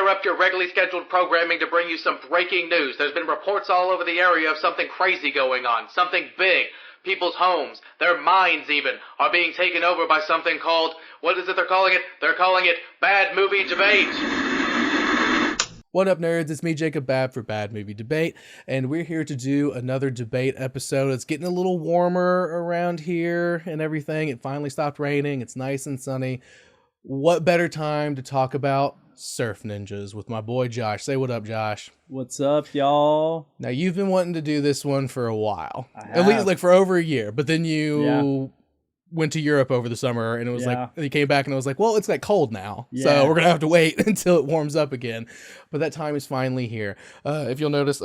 interrupt your regularly scheduled programming to bring you some breaking news. There's been reports all over the area of something crazy going on, something big. People's homes, their minds even, are being taken over by something called, what is it they're calling it? They're calling it Bad Movie Debate. What up, nerds? It's me, Jacob Babb, for Bad Movie Debate, and we're here to do another debate episode. It's getting a little warmer around here and everything. It finally stopped raining. It's nice and sunny. What better time to talk about surf ninjas with my boy Josh? Say what up, Josh. What's up, y'all? Now, you've been wanting to do this one for a while. At least like for over a year, but then you went to Europe over the summer, and it was like, you came back and it was like, well, it's like cold now, so we're gonna have to wait until it warms up again. But that time is finally here. If you'll notice,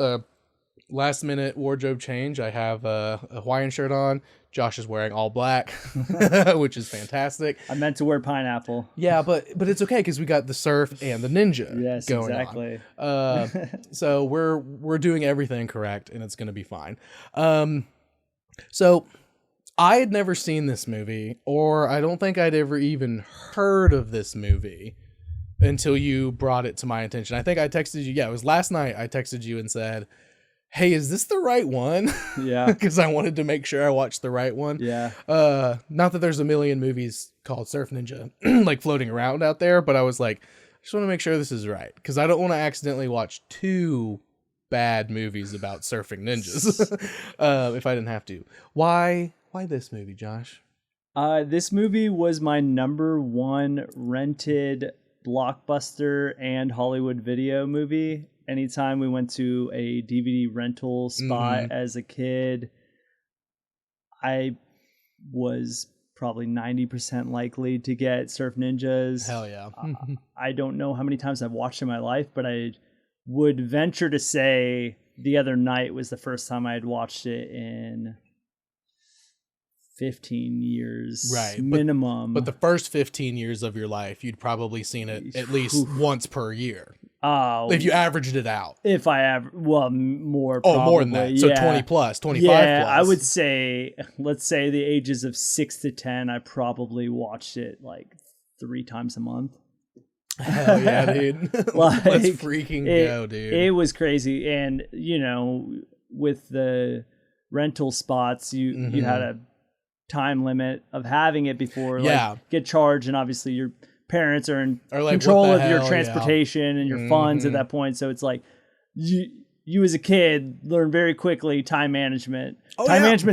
last minute wardrobe change. I have a Hawaiian shirt on. Josh is wearing all black, which is fantastic. I meant to wear pineapple. Yeah, but it's okay because we got the surf and the ninja going exactly. on. So we're doing everything correct, and it's gonna be fine. So I had never seen this movie, or I don't think I'd ever even heard of this movie until you brought it to my attention. I think I texted you. Yeah, it was last night. I texted you and said, hey, is this the right one? Yeah. Because I wanted to make sure I watched the right one. Yeah. Not that there's a million movies called Surf Ninja like floating around out there, but I was like, I just want to make sure this is right, because I don't want to accidentally watch two bad movies about surfing ninjas if I didn't have to. Why this movie, Josh? This movie was my number one rented Blockbuster and Hollywood Video movie. Anytime we went to a DVD rental spot as a kid, I was probably 90% likely to get Surf Ninjas. Hell yeah. I don't know how many times I've watched in my life, but I would venture to say the other night was the first time I had watched it in 15 years, right? Minimum. But the first 15 years of your life, you'd probably seen it at least once per year. Oh, if you averaged it out. If I have, more. Oh, probably. more than that. So 20 plus, 25 plus. I would say, let's say the ages of 6 to 10, I probably watched it like 3 times a month. Hell yeah, dude. Like, let's freaking go, dude. It was crazy. And, with the rental spots, you had a time limit of having it before get charged, and obviously your parents are in control of your transportation and your funds at that point, so it's like you as a kid learn very quickly time management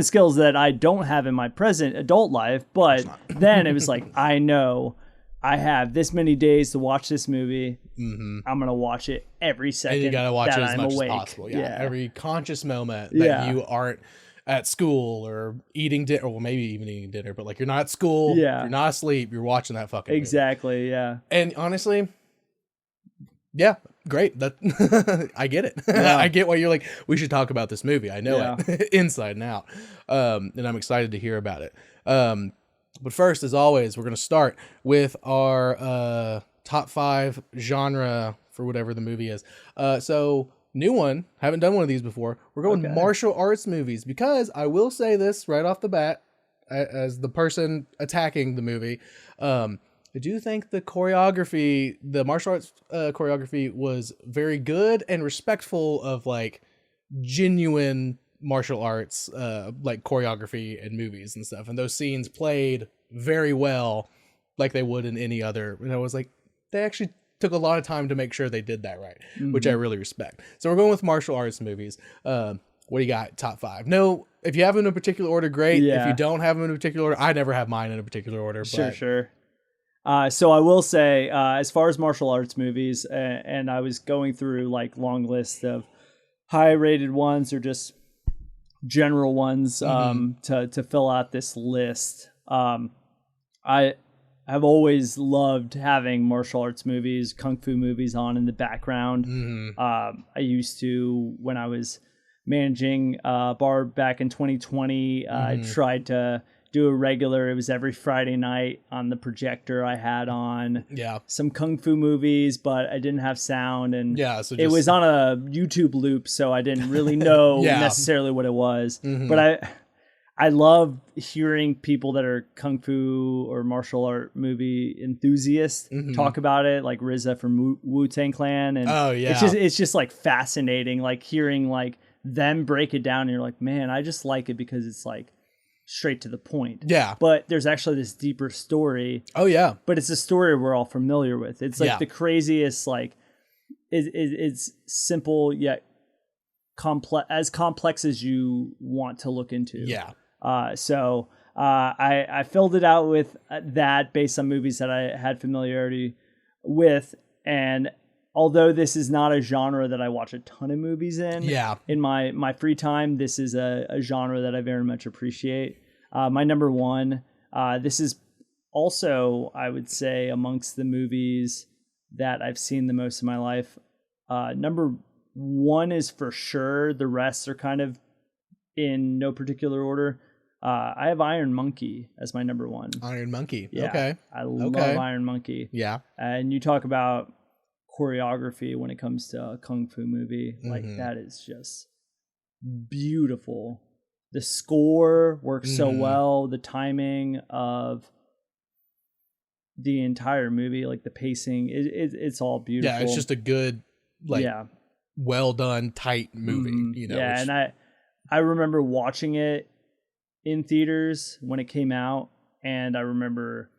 skills that I don't have in my present adult life. But then it was like, I know I have this many days to watch this movie. I'm gonna watch it every second, and you gotta watch it as much awake. as possible. Every conscious moment that you aren't at school or eating dinner, or maybe even eating dinner, but like you're not at school, you're not asleep, you're watching that fucking movie. And honestly, great. That I get it. I get why you're like, we should talk about this movie. I know it inside and out, and I'm excited to hear about it. But first, as always, we're gonna start with our top 5 genre for whatever the movie is. So new one, haven't done one of these before. We're going martial arts movies, because I will say this right off the bat, as the person attacking the movie, I do think the choreography, the martial arts choreography, was very good and respectful of like genuine martial arts like choreography and movies and stuff. And those scenes played very well, like they would in any other. And I was like, they actually took a lot of time to make sure they did that right, which I really respect. So we're going with martial arts movies. What do you got? Top 5. No, if you have them in a particular order, great. If you don't have them in a particular order, I never have mine in a particular order. Sure. So I will say, as far as martial arts movies, and I was going through like long lists of high rated ones or just general ones to fill out this list. I've always loved having martial arts movies, kung fu movies on in the background. I used to, when I was managing a bar back in 2020, I tried to do a regular. It was every Friday night on the projector I had on some kung fu movies, but I didn't have sound, and it was on a YouTube loop, so I didn't really know necessarily what it was. But I love hearing people that are kung fu or martial art movie enthusiasts talk about it, like RZA from Wu-Tang Clan, and it's just like fascinating, like hearing like them break it down, and you're like, man, I just like it because it's like straight to the point. Yeah. But there's actually this deeper story. Oh yeah. But it's a story we're all familiar with. It's like the craziest, like it's simple yet complex as you want to look into. Yeah. So I filled it out with that based on movies that I had familiarity with. And although this is not a genre that I watch a ton of movies in my free time, this is a genre that I very much appreciate. My number one, this is also, I would say, amongst the movies that I've seen the most in my life. Number one is for sure. The rest are kind of in no particular order. I have Iron Monkey as my number one. Iron Monkey. Yeah, okay. I love Iron Monkey. Yeah. And you talk about choreography when it comes to a kung fu movie. Like that is just beautiful. The score works so well. The timing of the entire movie, like the pacing, it's all beautiful. Yeah, it's just a good, like, well done, tight movie. You know. Yeah, and I remember watching it in theaters when it came out, and I remember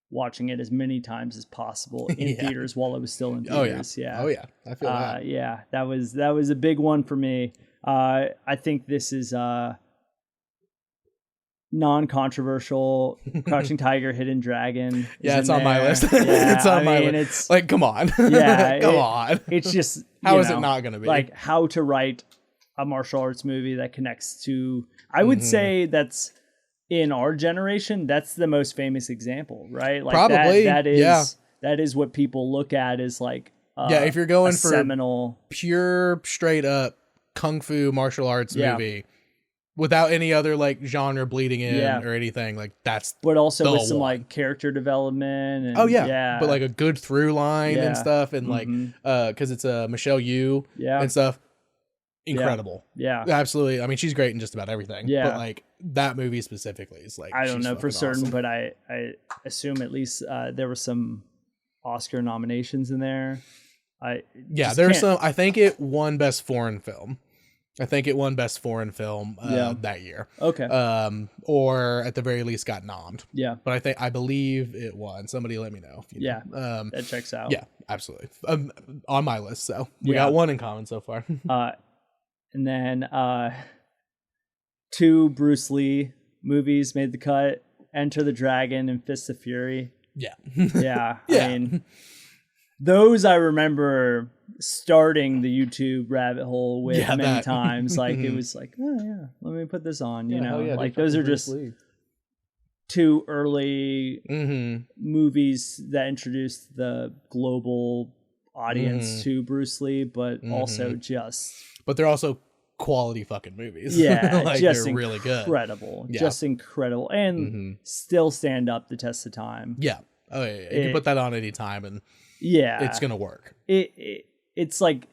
watching it as many times as possible in theaters while it was still in theaters. Oh yeah, I feel that. Yeah, that was a big one for me. I think this is non-controversial. Crouching Tiger, Hidden Dragon. Yeah, it's on my list. Yeah, it's on my list. It's like, come on. Yeah, come on. It's just how is it not going to be? Like how to write a martial arts movie that connects to. I would say that's in our generation. That's the most famous example, right? Like probably that is what people look at as like. If you're going for seminal, pure, straight up kung fu martial arts movie. Without any other like genre bleeding in or anything, like that's but also with some like character development and but like a good through line and stuff, and like because it's Michelle Yeoh and stuff. Incredible. Yeah, absolutely. I mean, she's great in just about everything. Yeah, but like that movie specifically is like, I don't know for certain, awesome. But I assume at least there were some Oscar nominations in there. There's some. I think it won Best Foreign Film. That year. Okay. Or at the very least got nommed. Yeah. But I believe it won. Somebody let me know. If you know. That checks out. Yeah, absolutely. On my list, so we got one in common so far. And then 2 Bruce Lee movies made the cut: Enter the Dragon and Fist of Fury. Yeah. Yeah. I mean, those I remember starting the YouTube rabbit hole with many times. Like it was like, oh yeah, let me put this on. You know, like those are just 2 early movies that introduced the global audience to Bruce Lee, but also just. But they're also quality fucking movies. Yeah, like just they're really good. Incredible. Yeah. Just incredible. And still stand up the test of time. Yeah. Oh yeah. You can put that on any time and it's gonna work. It's like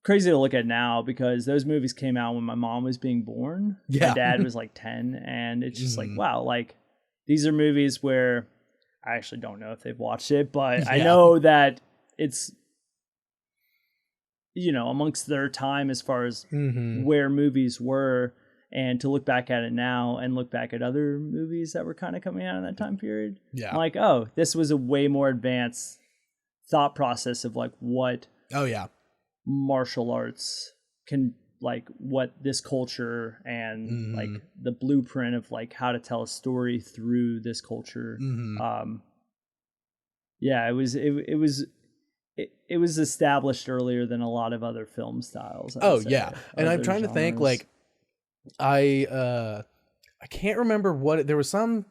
crazy to look at now because those movies came out when my mom was being born. Yeah. My dad was like 10, and it's just like, wow, like these are movies where I actually don't know if they've watched it, but I know that it's, you know, amongst their time as far as where movies were, and to look back at it now and look back at other movies that were kind of coming out in that time period. Yeah. I'm like, oh, this was a way more advanced thought process of like what martial arts can, like what this culture and like the blueprint of like how to tell a story through this culture. It was established earlier than a lot of other film styles. And I'm trying to think, like I can't remember what there was some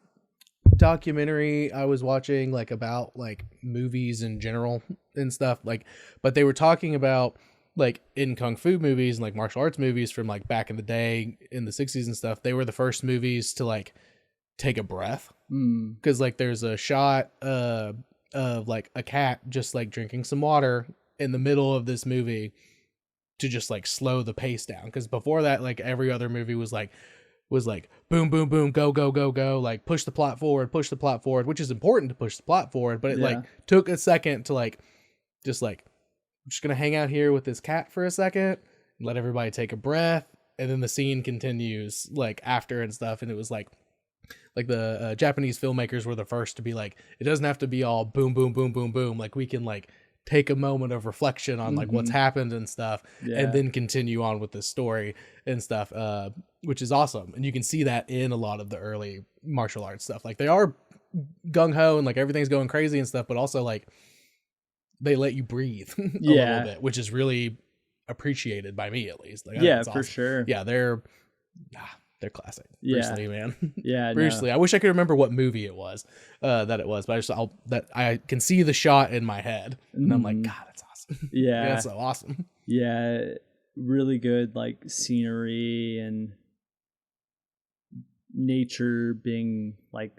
documentary I was watching like about like movies in general and stuff, like, but they were talking about like in kung fu movies and like martial arts movies from like back in the day in the 60s and stuff, they were the first movies to like take a breath, because like there's a shot of like a cat just like drinking some water in the middle of this movie, to just like slow the pace down, because before that, like every other movie was like boom boom boom, go go go go, like push the plot forward, which is important to push the plot forward, but it like took a second to like just like, I'm just gonna hang out here with this cat for a second, let everybody take a breath, and then the scene continues like after and stuff. And it was like the Japanese filmmakers were the first to be like, it doesn't have to be all boom boom boom boom boom, like we can like take a moment of reflection on like what's happened and stuff, and then continue on with the story and stuff, which is awesome. And you can see that in a lot of the early martial arts stuff. Like they are gung-ho and like everything's going crazy and stuff, but also like they let you breathe a little bit, which is really appreciated by me, at least. Like, yeah, for sure. Yeah, they're classic. Bruce Lee, man. Yeah, Bruce Lee. I wish I could remember what movie it was that it was, but I can see the shot in my head, and I'm like, God, that's awesome. Yeah, that's so awesome. Yeah, really good like scenery and nature being like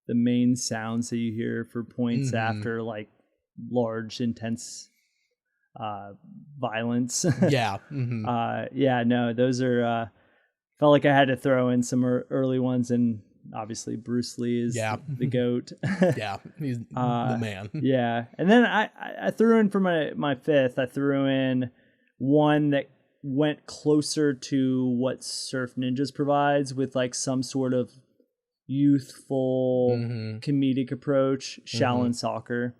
the main sounds that you hear for points after like large, intense violence. Yeah. No, those are felt like I had to throw in some early ones, and obviously Bruce Lee is the GOAT. Yeah, he's the man. Yeah, and then I threw in for my fifth, I threw in one that went closer to what Surf Ninjas provides, with like some sort of youthful comedic approach, Shaolin Soccer.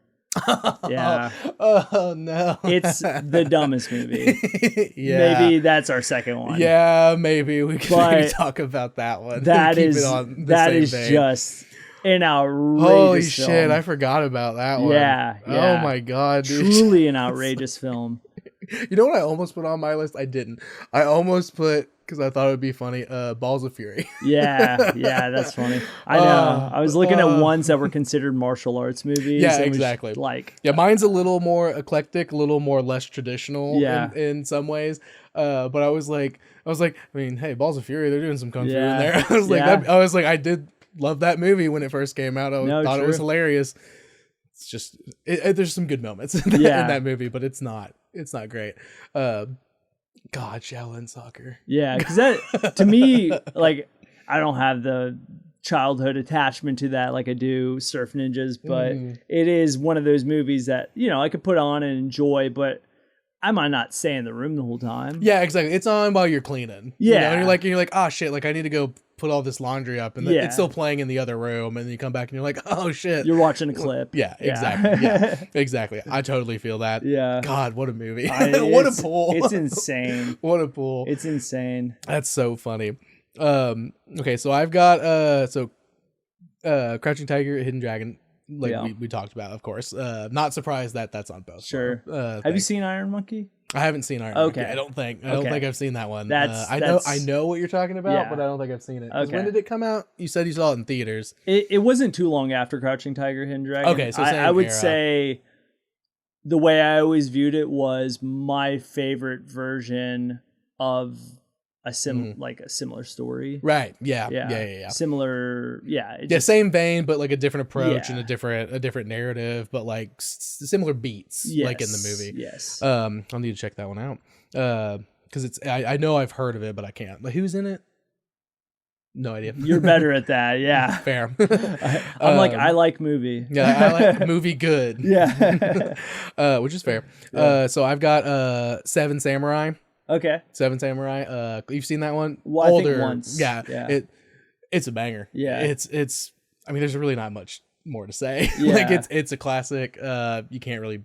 Yeah. Oh no. It's the dumbest movie. Maybe that's our second one. Yeah, maybe we can talk about that one. That is just an outrageous Holy film. Shit, I forgot about that one. Yeah. Oh my God, dude. Truly an outrageous film. You know what I almost put on my list? I didn't. I almost put, because I thought it would be funny, Balls of Fury. Yeah, that's funny. I know. I was looking at ones that were considered martial arts movies. Yeah, exactly. Mine's a little more eclectic, a little more less traditional in some ways. But I was like, I mean, hey, Balls of Fury, they're doing some kung fu in there. I was like, I did love that movie when it first came out. I thought it was hilarious. It's just, there's some good moments in that movie, but it's not great. God, Shaolin Soccer. Yeah, because that, to me, like, I don't have the childhood attachment to that like I do Surf Ninjas, but it is one of those movies that, you know, I could put on and enjoy, but I might not stay in the room the whole time. Yeah, exactly. It's on while you're cleaning. Yeah. You know? And you're like, oh shit, like I need to go put all this laundry up, and it's still playing in the other room, and then you come back and you're like, oh shit. You're watching a clip. Yeah, exactly. Yeah, exactly. I totally feel that. Yeah. God, what a movie. What a pull. It's insane. What a pull. It's insane. That's so funny. Okay, so I've got Crouching Tiger, Hidden Dragon, like we talked about, of course. Not surprised that that's on both. Sure. Have you seen Iron Monkey? I haven't seen Iron Monkey. I don't think I've seen that one. I know what you're talking about, but I don't think I've seen it. Okay. When did it come out? You said you saw it in theaters. It wasn't too long after Crouching Tiger, Hidden Dragon. Okay, so I would say the way I always viewed it was my favorite version of a similar story. Right. Yeah. Similar. Yeah. Same vein, but like a different approach and a different narrative, but like similar beats, like in the movie. Yes. I'll need to check that one out. Because I know I've heard of it, but I can't. But who's in it? No idea. You're better at that. Yeah. Fair. I like movie. Yeah, I like movie good. Yeah. Which is fair. Yeah. So I've got Seven Samurai. Okay. Seven Samurai. You've seen that one? Well, older. I think once. Yeah. It's a banger. Yeah. It's I mean, there's really not much more to say. Yeah. Like it's a classic. You can't really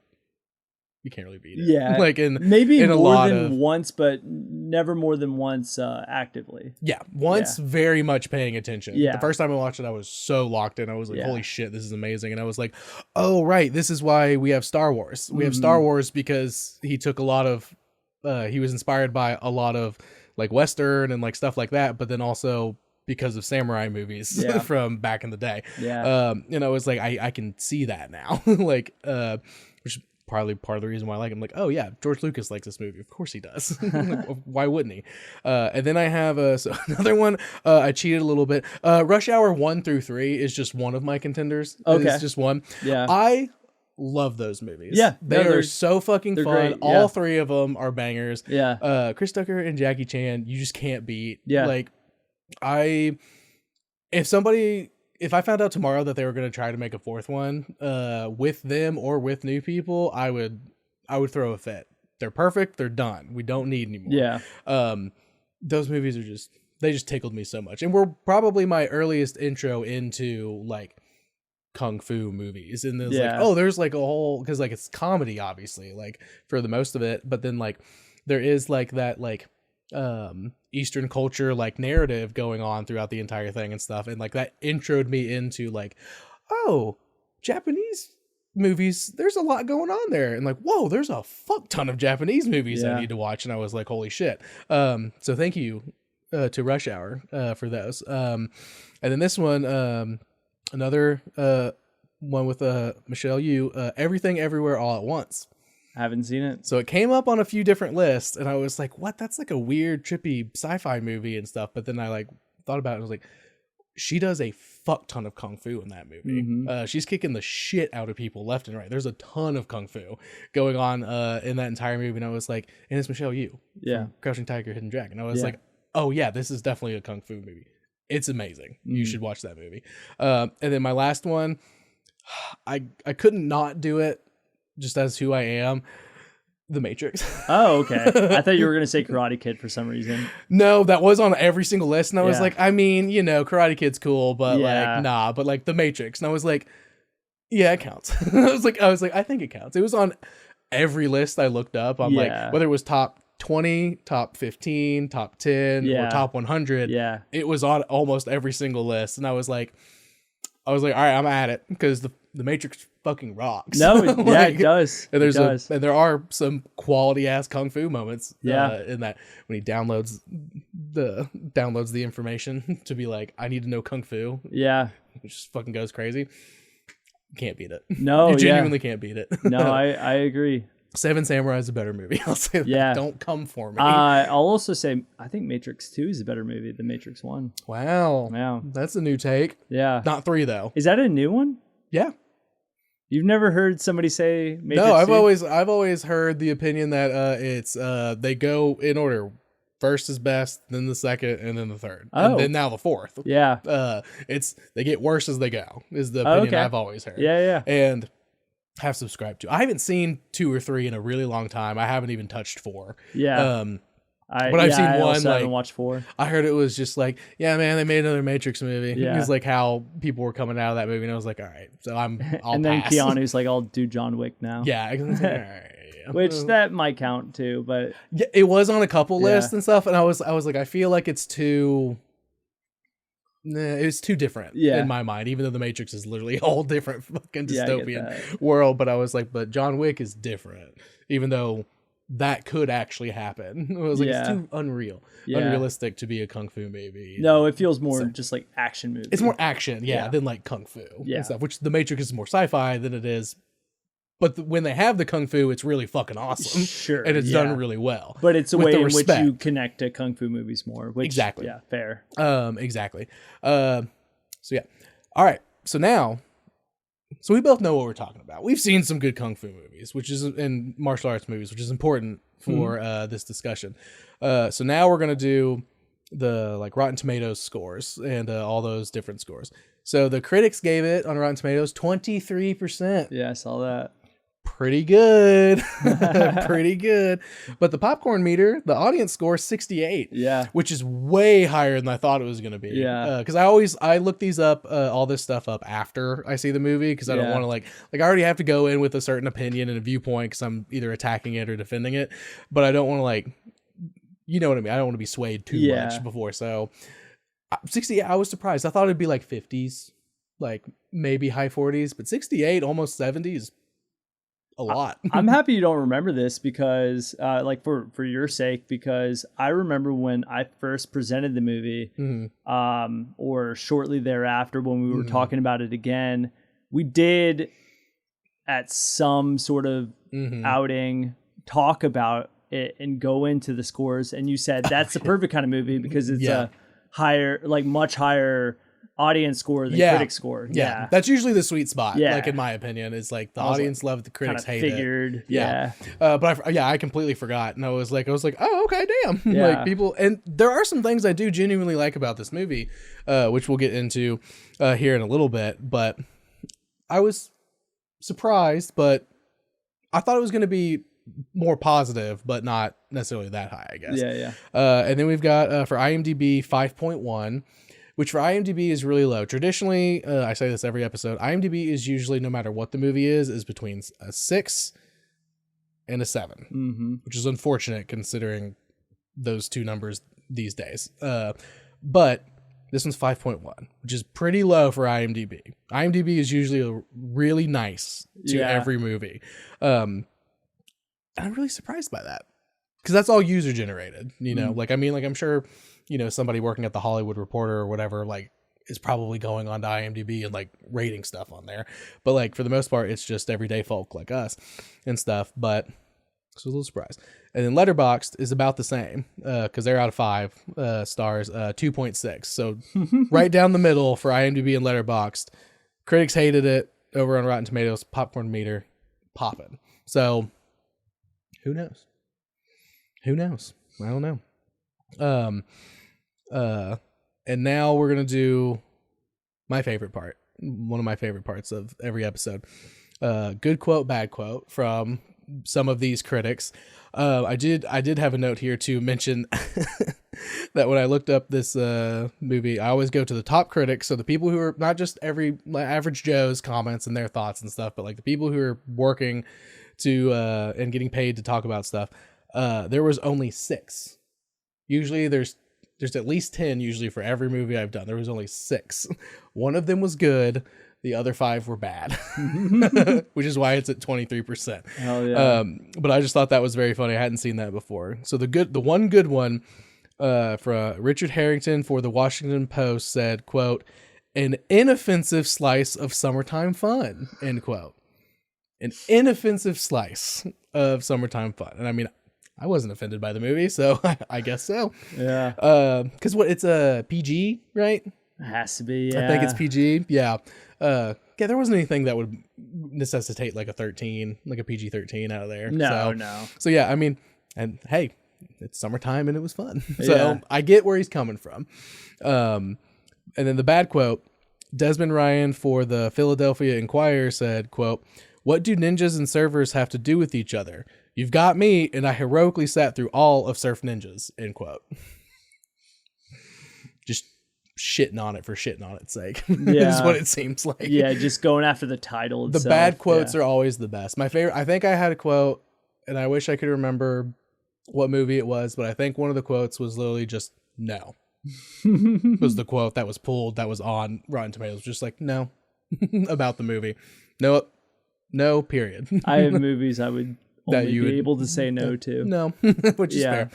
beat it. Yeah. Like maybe more than once, but never more than once actively. Yeah. Once very much paying attention. Yeah. The first time I watched it, I was so locked in. I was like, holy shit, this is amazing. And I was like, oh right, this is why we have Star Wars. We have Star Wars because he took a lot of he was inspired by a lot of like Western and like stuff like that, but then also because of samurai movies from back in the day. Yeah. And I was like, I can see that now. Like, which is probably part of the reason why I like him. Like, oh yeah, George Lucas likes this movie. Of course he does. Like, why wouldn't he? And then I have another one. I cheated a little bit. Rush Hour 1 through 3 is just one of my contenders. Okay. It's just one. Yeah. I love those movies. Yeah, they are so fucking fun. Great. All three of them are bangers. Yeah. Chris Tucker and Jackie Chan, you just can't beat. Yeah. Like, if I found out tomorrow that they were going to try to make a fourth one, with them or with new people, I would throw a fit. They're perfect. They're done. We don't need anymore. Yeah. Those movies they just tickled me so much, and were probably my earliest intro into like kung fu movies. And there's like, there's like a whole, because like it's comedy obviously, like for the most of it, but then like there is like that like Eastern culture like narrative going on throughout the entire thing and stuff, and like that introed me into like, oh, Japanese movies, there's a lot going on there, and like, whoa, there's a fuck ton of Japanese movies I need to watch. And I was like, holy shit. So thank you to Rush Hour for those. And then this one, another one with Michelle Yeoh, Everything Everywhere All at Once. I haven't seen it. So it came up on a few different lists, and I was like, what? That's like a weird, trippy sci-fi movie and stuff. But then I like thought about it, and I was like, she does a fuck ton of kung fu in that movie. Mm-hmm. She's kicking the shit out of people left and right. There's a ton of kung fu going on in that entire movie, and I was like, and it's Michelle Yeoh. Yeah. Crouching Tiger, Hidden Dragon. I was like, oh yeah, this is definitely a kung fu movie. It's amazing. You should watch that movie. And then my last one, I couldn't not do it just as who I am. The Matrix. Oh, okay. I thought you were going to say Karate Kid for some reason. No, that was on every single list. And I was like, I mean, you know, Karate Kid's cool, but like, nah, but like The Matrix. And I was like, yeah, it counts. I was like, I think it counts. It was on every list I looked up. I'm like, whether it was top 20, top 15, top 10, or top 100. Yeah. It was on almost every single list. And I was like, all right, I'm at it, because the Matrix fucking rocks. No, like, it does. And and there are some quality ass kung fu moments. In that when he downloads the information to be like, I need to know kung fu. Yeah, it just fucking goes crazy. Can't beat it. No, you genuinely can't beat it. No, I agree. Seven Samurai is a better movie. I'll say that. Yeah. Don't come for me. I'll also say I think Matrix 2 is a better movie than Matrix 1. Wow. That's a new take. Yeah. Not 3 though. Is that a new one? Yeah. You've never heard somebody say Matrix 2? No, I've always heard the opinion that it's they go in order. First is best, then the second, and then the third. Oh. And then now the fourth. Yeah. They get worse as they go, is the opinion I've always heard. Yeah. And have subscribed to. I haven't seen 2 or 3 in a really long time. I haven't even touched 4. Yeah. But I've seen one. I haven't watched 4. I heard it was just like, yeah, man, they made another Matrix movie. Yeah. It was like how people were coming out of that movie, and I was like, all right, so I'll and then pass. Keanu's like, I'll do John Wick now. Yeah, all right. Which that might count too, but yeah, it was on a couple lists and stuff, and I was like, I feel like it's too. It's too different in my mind, even though the Matrix is literally a whole different fucking dystopian world. But I was like, but John Wick is different, even though that could actually happen. I was like, it's too unrealistic to be a kung fu movie. No, it feels more just like action movie. It's more action, than like kung fu and stuff. Which the Matrix is more sci-fi than it is. But when they have the kung fu, it's really fucking awesome. Sure, and it's done really well. But it's a way in which you connect to kung fu movies more. Which, exactly. Yeah, fair. Exactly. So yeah. All right. So now, we both know what we're talking about. We've seen some good kung fu movies, and martial arts movies, which is important for this discussion. So now we're gonna do the like Rotten Tomatoes scores and all those different scores. So the critics gave it on Rotten Tomatoes 23%. Yeah, I saw that. Pretty good. Pretty good. But the popcorn meter, the audience score, 68. Yeah. Which is way higher than I thought it was going to be. Yeah. Because I look these up, all this stuff up after I see the movie, because I don't want to like I already have to go in with a certain opinion and a viewpoint, because I'm either attacking it or defending it. But I don't want to like, you know what I mean? I don't want to be swayed too much before. So 68, I was surprised. I thought it'd be like 50s, like maybe high 40s, but 68, almost 70s. A lot. I'm happy you don't remember this, because like for your sake, because I remember when I first presented the movie, or shortly thereafter when we were talking about it again, we did at some sort of outing talk about it and go into the scores, and you said that's the perfect kind of movie because it's a higher, like much higher audience score than critic score. Yeah. That's usually the sweet spot. Yeah. Like in my opinion, is like the audience love, the critics hate it. Yeah. But I completely forgot, and I was like, oh, okay, damn. Like people, and there are some things I do genuinely like about this movie, which we'll get into here in a little bit. But I was surprised, but I thought it was going to be more positive, but not necessarily that high, I guess. Yeah. And then we've got for IMDb 5.1. Which for IMDb is really low. Traditionally, I say this every episode, IMDb is usually, no matter what the movie is between a 6 and a 7, which is unfortunate considering those two numbers these days. But this one's 5.1, which is pretty low for IMDb. IMDb is usually really nice to every movie. And I'm really surprised by that, because that's all user generated, you know, like, I mean, like, I'm sure, you know, somebody working at the Hollywood Reporter or whatever, like, is probably going on to IMDb and like rating stuff on there. But like, for the most part, it's just everyday folk like us and stuff. But so I was a little surprised. And then Letterboxd is about the same, because they're out of 5 stars, 2.6. So right down the middle for IMDb and Letterboxd. Critics hated it. Over on Rotten Tomatoes, popcorn meter popping. So who knows? Who knows? I don't know. And now we're going to do my favorite part. One of my favorite parts of every episode. Good quote, bad quote from some of these critics. I did have a note here to mention that when I looked up this movie, I always go to the top critics. So the people who are not just every average Joe's comments and their thoughts and stuff, but like the people who are working to and getting paid to talk about stuff. There was only 6. Usually there's at least 10 usually for every movie I've done. There was only 6. One of them was good. The other 5 were bad, which is why it's at 23%. Hell yeah. But I just thought that was very funny. I hadn't seen that before. So the one good one for Richard Harrington for the Washington Post said, quote, "An inoffensive slice of summertime fun," end quote. An inoffensive slice of summertime fun. And I mean, I wasn't offended by the movie, so I guess so. Yeah. Because it's a PG, right? It has to be, yeah. I think it's PG, yeah. There wasn't anything that would necessitate like a 13, like a PG-13 out of there. No. So yeah, I mean, and hey, it's summertime and it was fun. So I get where he's coming from. And then the bad quote, Desmond Ryan for the Philadelphia Inquirer said, quote, "What do ninjas and surfers have to do with each other? You've got me, and I heroically sat through all of Surf Ninjas," end quote. Just shitting on it for shitting on its sake. Yeah. Is what it seems like. Yeah, just going after the title itself. The bad quotes are always the best. My favorite, I think I had a quote, and I wish I could remember what movie it was, but I think one of the quotes was literally just no. It was the quote that was pulled, that was on Rotten Tomatoes. Just like, no. About the movie. No, period. I have movies I would only be able to say no to. No, which is fair.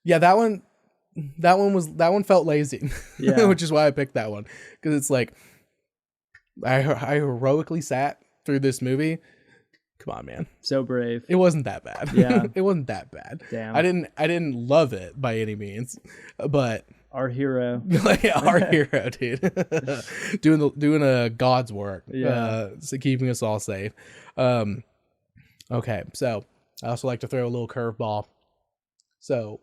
Yeah, that one felt lazy. Yeah. Which is why I picked that one. Because it's like, I heroically sat through this movie. Come on, man. So brave. It wasn't that bad. Yeah. It wasn't that bad. Damn. I didn't love it by any means, but our hero. Our hero, dude. doing a God's work. Yeah. So keeping us all safe. Okay, so I also like to throw a little curveball. So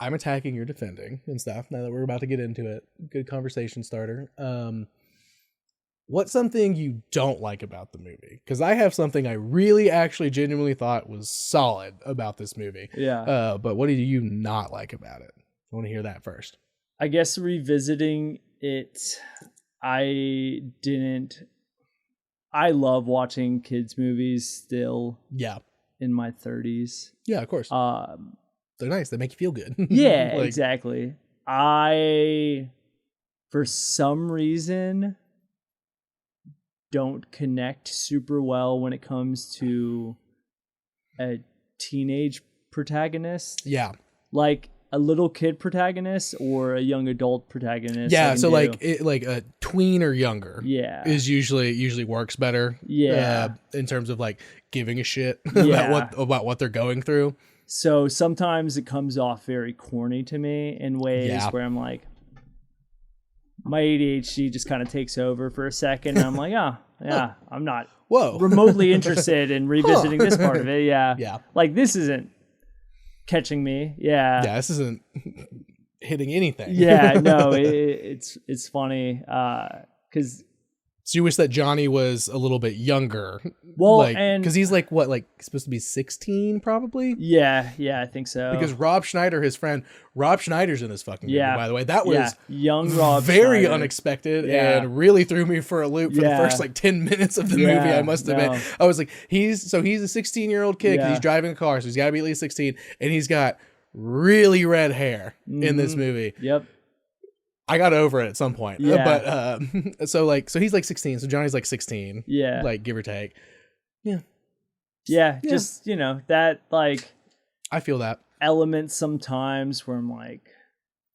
I'm attacking, you're defending and stuff. Now that we're about to get into it, good conversation starter. What's something you don't like about the movie? Because I have something I really actually genuinely thought was solid about this movie. Yeah. But what do you not like about it? I want to hear that first. I guess revisiting it, I love watching kids movies still. Yeah. In my 30s. Yeah, of course. They're nice. They make you feel good. Yeah, exactly. I, for some reason, don't connect super well when it comes to a teenage protagonist. Yeah. Like a little kid protagonist or a young adult protagonist. Yeah, so like a tween or younger. Yeah. Is usually works better. Yeah. In terms of like giving a shit about what they're going through. So sometimes it comes off very corny to me in ways where I'm like, my ADHD just kind of takes over for a second. And I'm like, oh, yeah, I'm not Whoa. remotely interested in revisiting this part of it. Yeah. Yeah. Like, this isn't catching me. Yeah. Yeah, this isn't hitting anything. Yeah, no, it's funny. Because... So you wish that Johnny was a little bit younger. Well, like, and... because he's like, what, like, supposed to be 16, probably? Yeah, I think so. Because Rob Schneider, his friend, Rob Schneider's in this fucking movie, by the way. That was young Rob very Schneider. Unexpected and really threw me for a loop for the first, like, 10 minutes of the movie, I must admit. I was like, he's a 16-year-old kid, 'cause he's driving a car, so he's got to be at least 16, and he's got really red hair in this movie. Yep. I got over it at some point. Yeah. But so he's like 16, so Johnny's like 16. Yeah. Like, give or take. Yeah. Yeah, just, that, like... I feel that. Element sometimes where I'm like,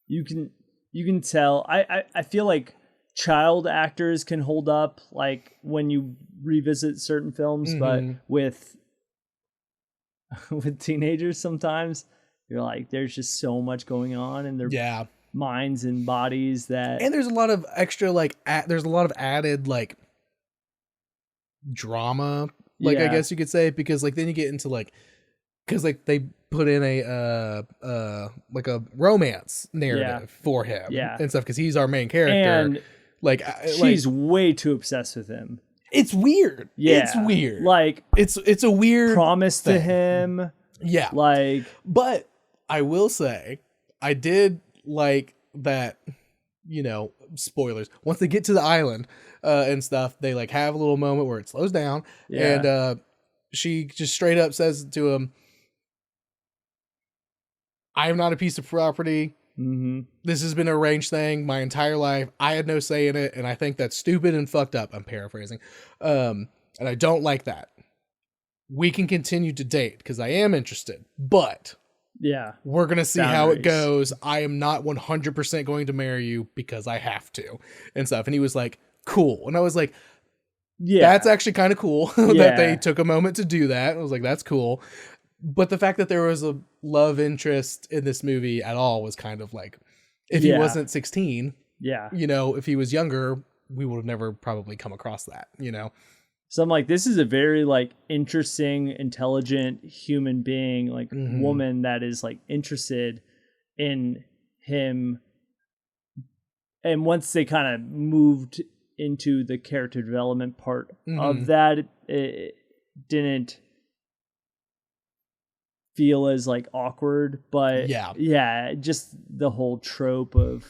you can tell. I feel like child actors can hold up, like, when you revisit certain films, but with teenagers sometimes, you're like, there's just so much going on in their minds and bodies that... And there's a lot of extra, like, there's a lot of added, like, drama, like, I guess you could say, because, like, then you get into, like, because, like, they put in like a romance narrative for him and stuff, because he's our main character. And like, she's way too obsessed with him. It's weird. Yeah. It's weird. Like, it's a weird promise thing to him. Yeah. Like, but I will say, I did like that, spoilers. Once they get to the island and stuff, they, like, have a little moment where it slows down. Yeah. And she just straight up says to him, I am not a piece of property. Mm-hmm. This has been an arranged thing my entire life. I had no say in it, and I think that's stupid and fucked up. I'm paraphrasing. And I don't like that. We can continue to date, because I am interested, but we're going to see how it goes. I am not 100% going to marry you because I have to, and stuff. And he was like, cool. And I was like, that's actually kind of cool that they took a moment to do that. I was like, that's cool. But the fact that there was a love interest in this movie at all was kind of like, if he wasn't 16, if he was younger, we would have never probably come across that, So I'm like, this is a very, like, interesting, intelligent human being, like, woman that is, like, interested in him. And once they kind of moved into the character development part of that, it didn't feel as, like, awkward, but just the whole trope of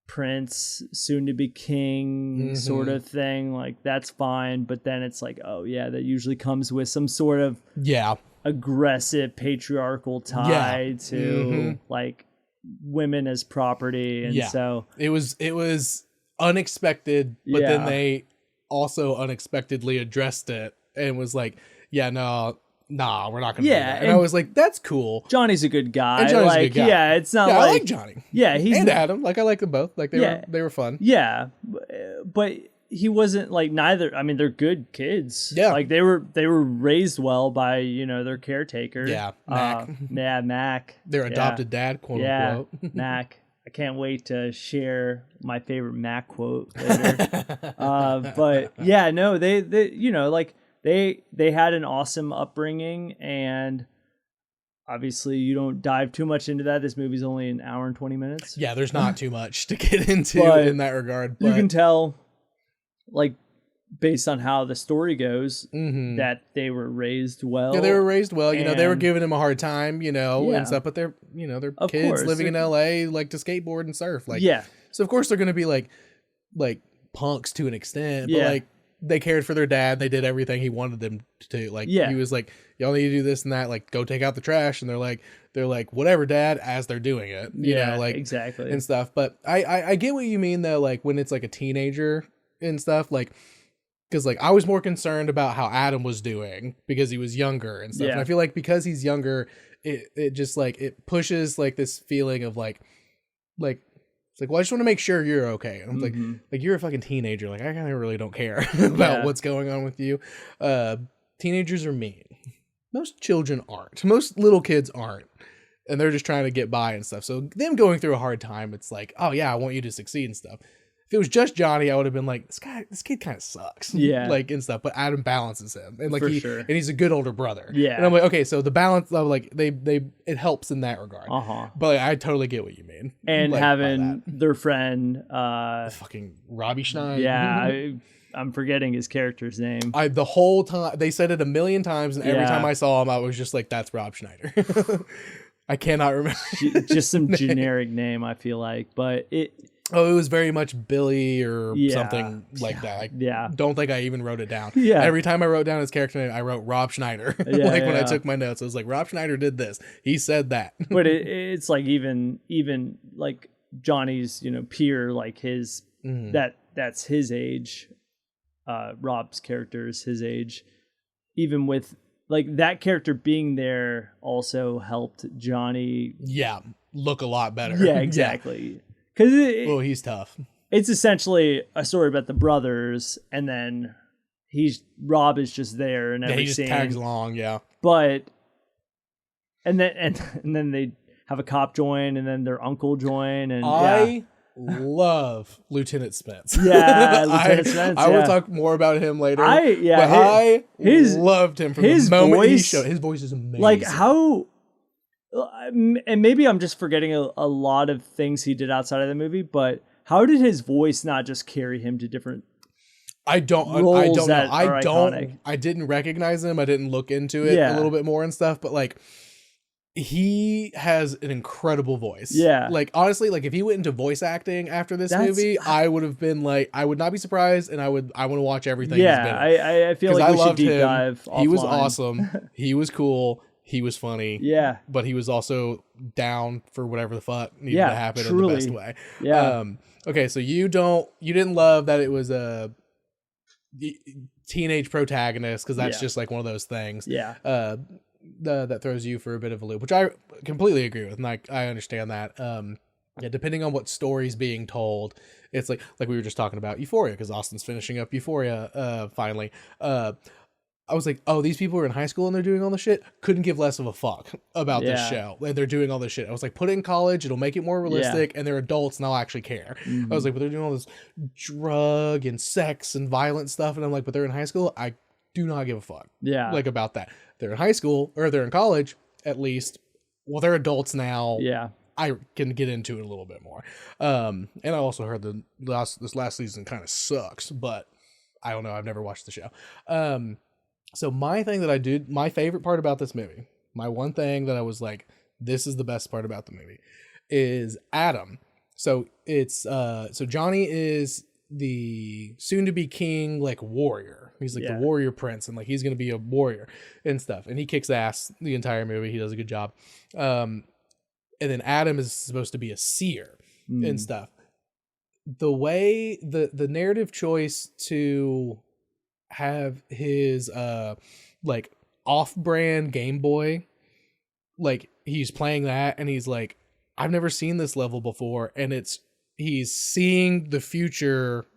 prince, soon to be king sort of thing, like, that's fine, but then it's like, oh yeah, that usually comes with some sort of aggressive patriarchal tie to like women as property, and so it was unexpected, but then they also unexpectedly addressed it and was like, we're not gonna do that. And I was like, that's cool. Johnny's a good guy. And Johnny's a good guy. Yeah, it's not like... I like Johnny. Yeah, he's... And Adam. Like, I like them both. Like, they were fun. Yeah, but he wasn't, like, neither... I mean, they're good kids. Yeah. Like, they were raised well by, their caretaker. Yeah, Mac. Mac. Their adopted dad, quote unquote. Mac. I can't wait to share my favorite Mac quote later. But, yeah, no, they like... They had an awesome upbringing, and obviously you don't dive too much into that. This movie's only an hour and 20 minutes. Yeah, there's not too much to get into in that regard. But... You can tell, like, based on how the story goes, that they were raised well. Yeah, they were raised well. They were giving him a hard time, and stuff. But they're, they're of kids course. living in LA, like, to skateboard and surf. Like, so of course they're going to be like punks to an extent. But like, they cared for their dad. They did everything he wanted them to. Like, he was like, y'all need to do this and that. Like, go take out the trash. And they're like, whatever, dad, as they're doing it. You know, like, exactly. And stuff. But I get what you mean, though, like, when it's like a teenager and stuff, like, because, like, I was more concerned about how Adam was doing because he was younger and stuff. And I feel like because he's younger, it just, like, it pushes, like, this feeling of, like, it's like, well, I just want to make sure you're okay. And I'm like, you're a fucking teenager. Like, I kind of really don't care about what's going on with you. Teenagers are mean. Most children aren't. Most little kids aren't. and they're just trying to get by and stuff. So them going through a hard time, it's like, oh yeah, I want you to succeed and stuff. If it was just Johnny, I would have been like, this kid kind of sucks. Yeah. Like, and stuff. But Adam balances him. And like, sure. and he's a good older brother. Yeah. And I'm like, okay, so the balance of like, it helps in that regard. But like, I totally get what you mean. And like, having their friend, fucking Robbie Schneider. Yeah. I'm forgetting his character's name. The whole time, they said it a million times. And every time I saw him, I was just like, that's Rob Schneider. I cannot remember. Just some generic name, I feel like. But it was very much Billy or something like that. I don't think I even wrote it down. Yeah. Every time I wrote down his character name, I wrote Rob Schneider. When I took my notes, I was like, Rob Schneider did this. He said that. But it's like even like Johnny's, peer, like his that's his age. Rob's character is his age. Even with like that character being there also helped Johnny look a lot better. Yeah, exactly. Because he's tough. It's essentially a story about the brothers, and then Rob is just there and he just tags along. But and then they have a cop join, and then their uncle join, and I love Lieutenant Spence. Yeah, Lieutenant Spence. I will talk more about him later. I loved him from the moment he showed. His voice is amazing. Like how. And maybe I'm just forgetting a lot of things he did outside of the movie, but how did his voice not just carry him to different I don't know. I didn't recognize him. I didn't look into it a little bit more and stuff, but like he has an incredible voice. Yeah. Like honestly, like if he went into voice acting after this movie, I would have been like, I would not be surprised, and I want to watch everything he's been in. I feel like we should deep dive offline. He was awesome. He was cool. He was funny. Yeah. But he was also down for whatever the fuck needed to happen in the best way. Yeah. Okay, so you didn't love that it was a teenage protagonist, because that's just like one of those things. Yeah. That throws you for a bit of a loop, which I completely agree with, and I understand that. Depending on what story's being told, it's like we were just talking about Euphoria, because Austin's finishing up Euphoria finally. I was like, oh, these people are in high school and they're doing all this shit. Couldn't give less of a fuck about this show. And they're doing all this shit. I was like, put it in college. It'll make it more realistic. And they're adults and I'll actually care. Mm-hmm. I was like, but they're doing all this drug and sex and violent stuff. And I'm like, but they're in high school. I do not give a fuck. Yeah. Like about that. They're in high school, or they're in college at least. Well, they're adults now. Yeah. I can get into it a little bit more. And I also heard this last season kind of sucks, but I don't know. I've never watched the show. So my favorite part about this movie, my one thing that I was like, this is the best part about the movie, is Adam. So it's so Johnny is the soon to be king, like warrior. He's like the warrior prince, and like he's gonna be a warrior and stuff. And he kicks ass the entire movie. He does a good job. And then Adam is supposed to be a seer and stuff. The way the narrative choice to have his like off-brand Game Boy, like he's playing that and he's like, I've never seen this level before, and he's seeing the future,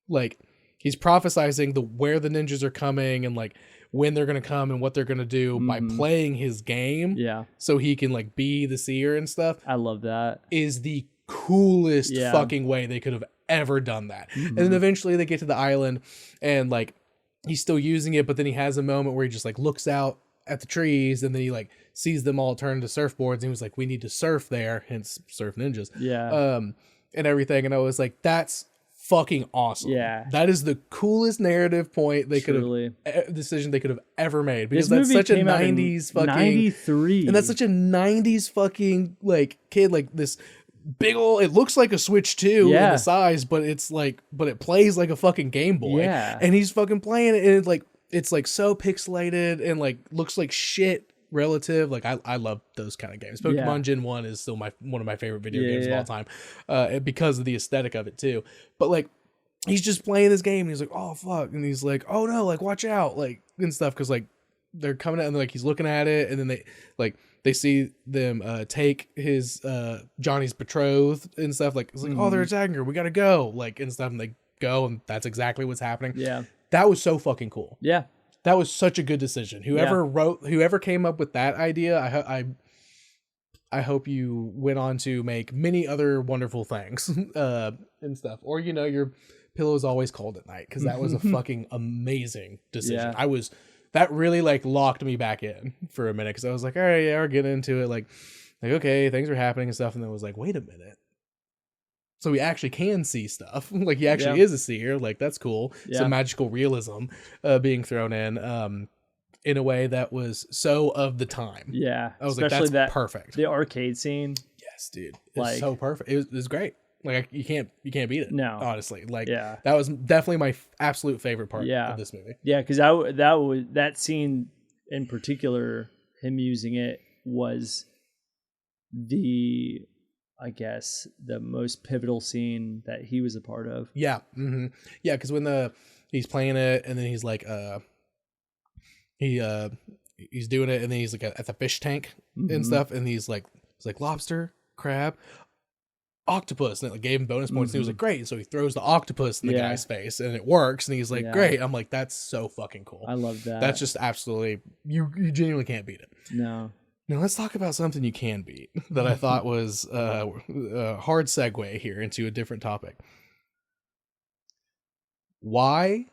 like he's prophesizing where the ninjas are coming and like when they're gonna come and what they're gonna do by playing his game, so he can like be the seer and stuff. I love that. Is the coolest fucking way they could have ever done that. And then eventually they get to the island and like he's still using it, but then he has a moment where he just like looks out at the trees and then he like sees them all turn to surfboards and he was like, we need to surf there, hence Surf Ninjas. Yeah. And everything. And I was like, that's fucking awesome. Yeah. That is the coolest narrative point decision they could have ever made, because that's such a 90s fucking 93. And that's such a 90s fucking like kid, like this big old, it looks like a Switch 2 in the size, but it plays like a fucking Game Boy. Yeah. And he's fucking playing it, and it's like so pixelated and like looks like shit relative. Like I love those kind of games. Pokemon Gen 1 is still one of my favorite video games of all time, because of the aesthetic of it too. But like he's just playing this game and he's like, oh fuck, and he's like, oh no, like watch out, like and stuff, because like they're coming out and like he's looking at it, and then they see them take his Johnny's betrothed and stuff, like it's like, oh, they're attacking her, we gotta go, like and stuff, and they go, and that's exactly what's happening. Yeah, that was so fucking cool. Yeah, that was such a good decision. Whoever came up with that idea, I I hope you went on to make many other wonderful things and stuff. Or, your pillow's always cold at night, because that was a fucking amazing decision. Yeah. That really like locked me back in for a minute, because I was like, all right, yeah, we're getting into it. Like, okay, things are happening and stuff. And then I was like, wait a minute. So we actually can see stuff. Like, he actually is a seer. Like, that's cool. Some magical realism being thrown in a way that was so of the time. Yeah. I was especially like, that's perfect. The arcade scene. Yes, dude. It's so perfect. It was great. Like, you can't beat it. No. Honestly. Like, that was definitely my absolute favorite part of this movie. Yeah, because that scene in particular, him using it was I guess the most pivotal scene that he was a part of. Yeah. Mm-hmm. Yeah, because when he's playing it, and then he's like he's doing it, and then he's like at the fish tank and stuff, and he's like lobster, crab, octopus, and it like gave him bonus points, and he was like, great. So he throws the octopus in the guy's face, and it works, and he's like, great. I'm like, that's so fucking cool. I love that. That's just absolutely, you genuinely can't beat it. No. Now let's talk about something you can beat that I thought was a hard segue here into a different topic. Why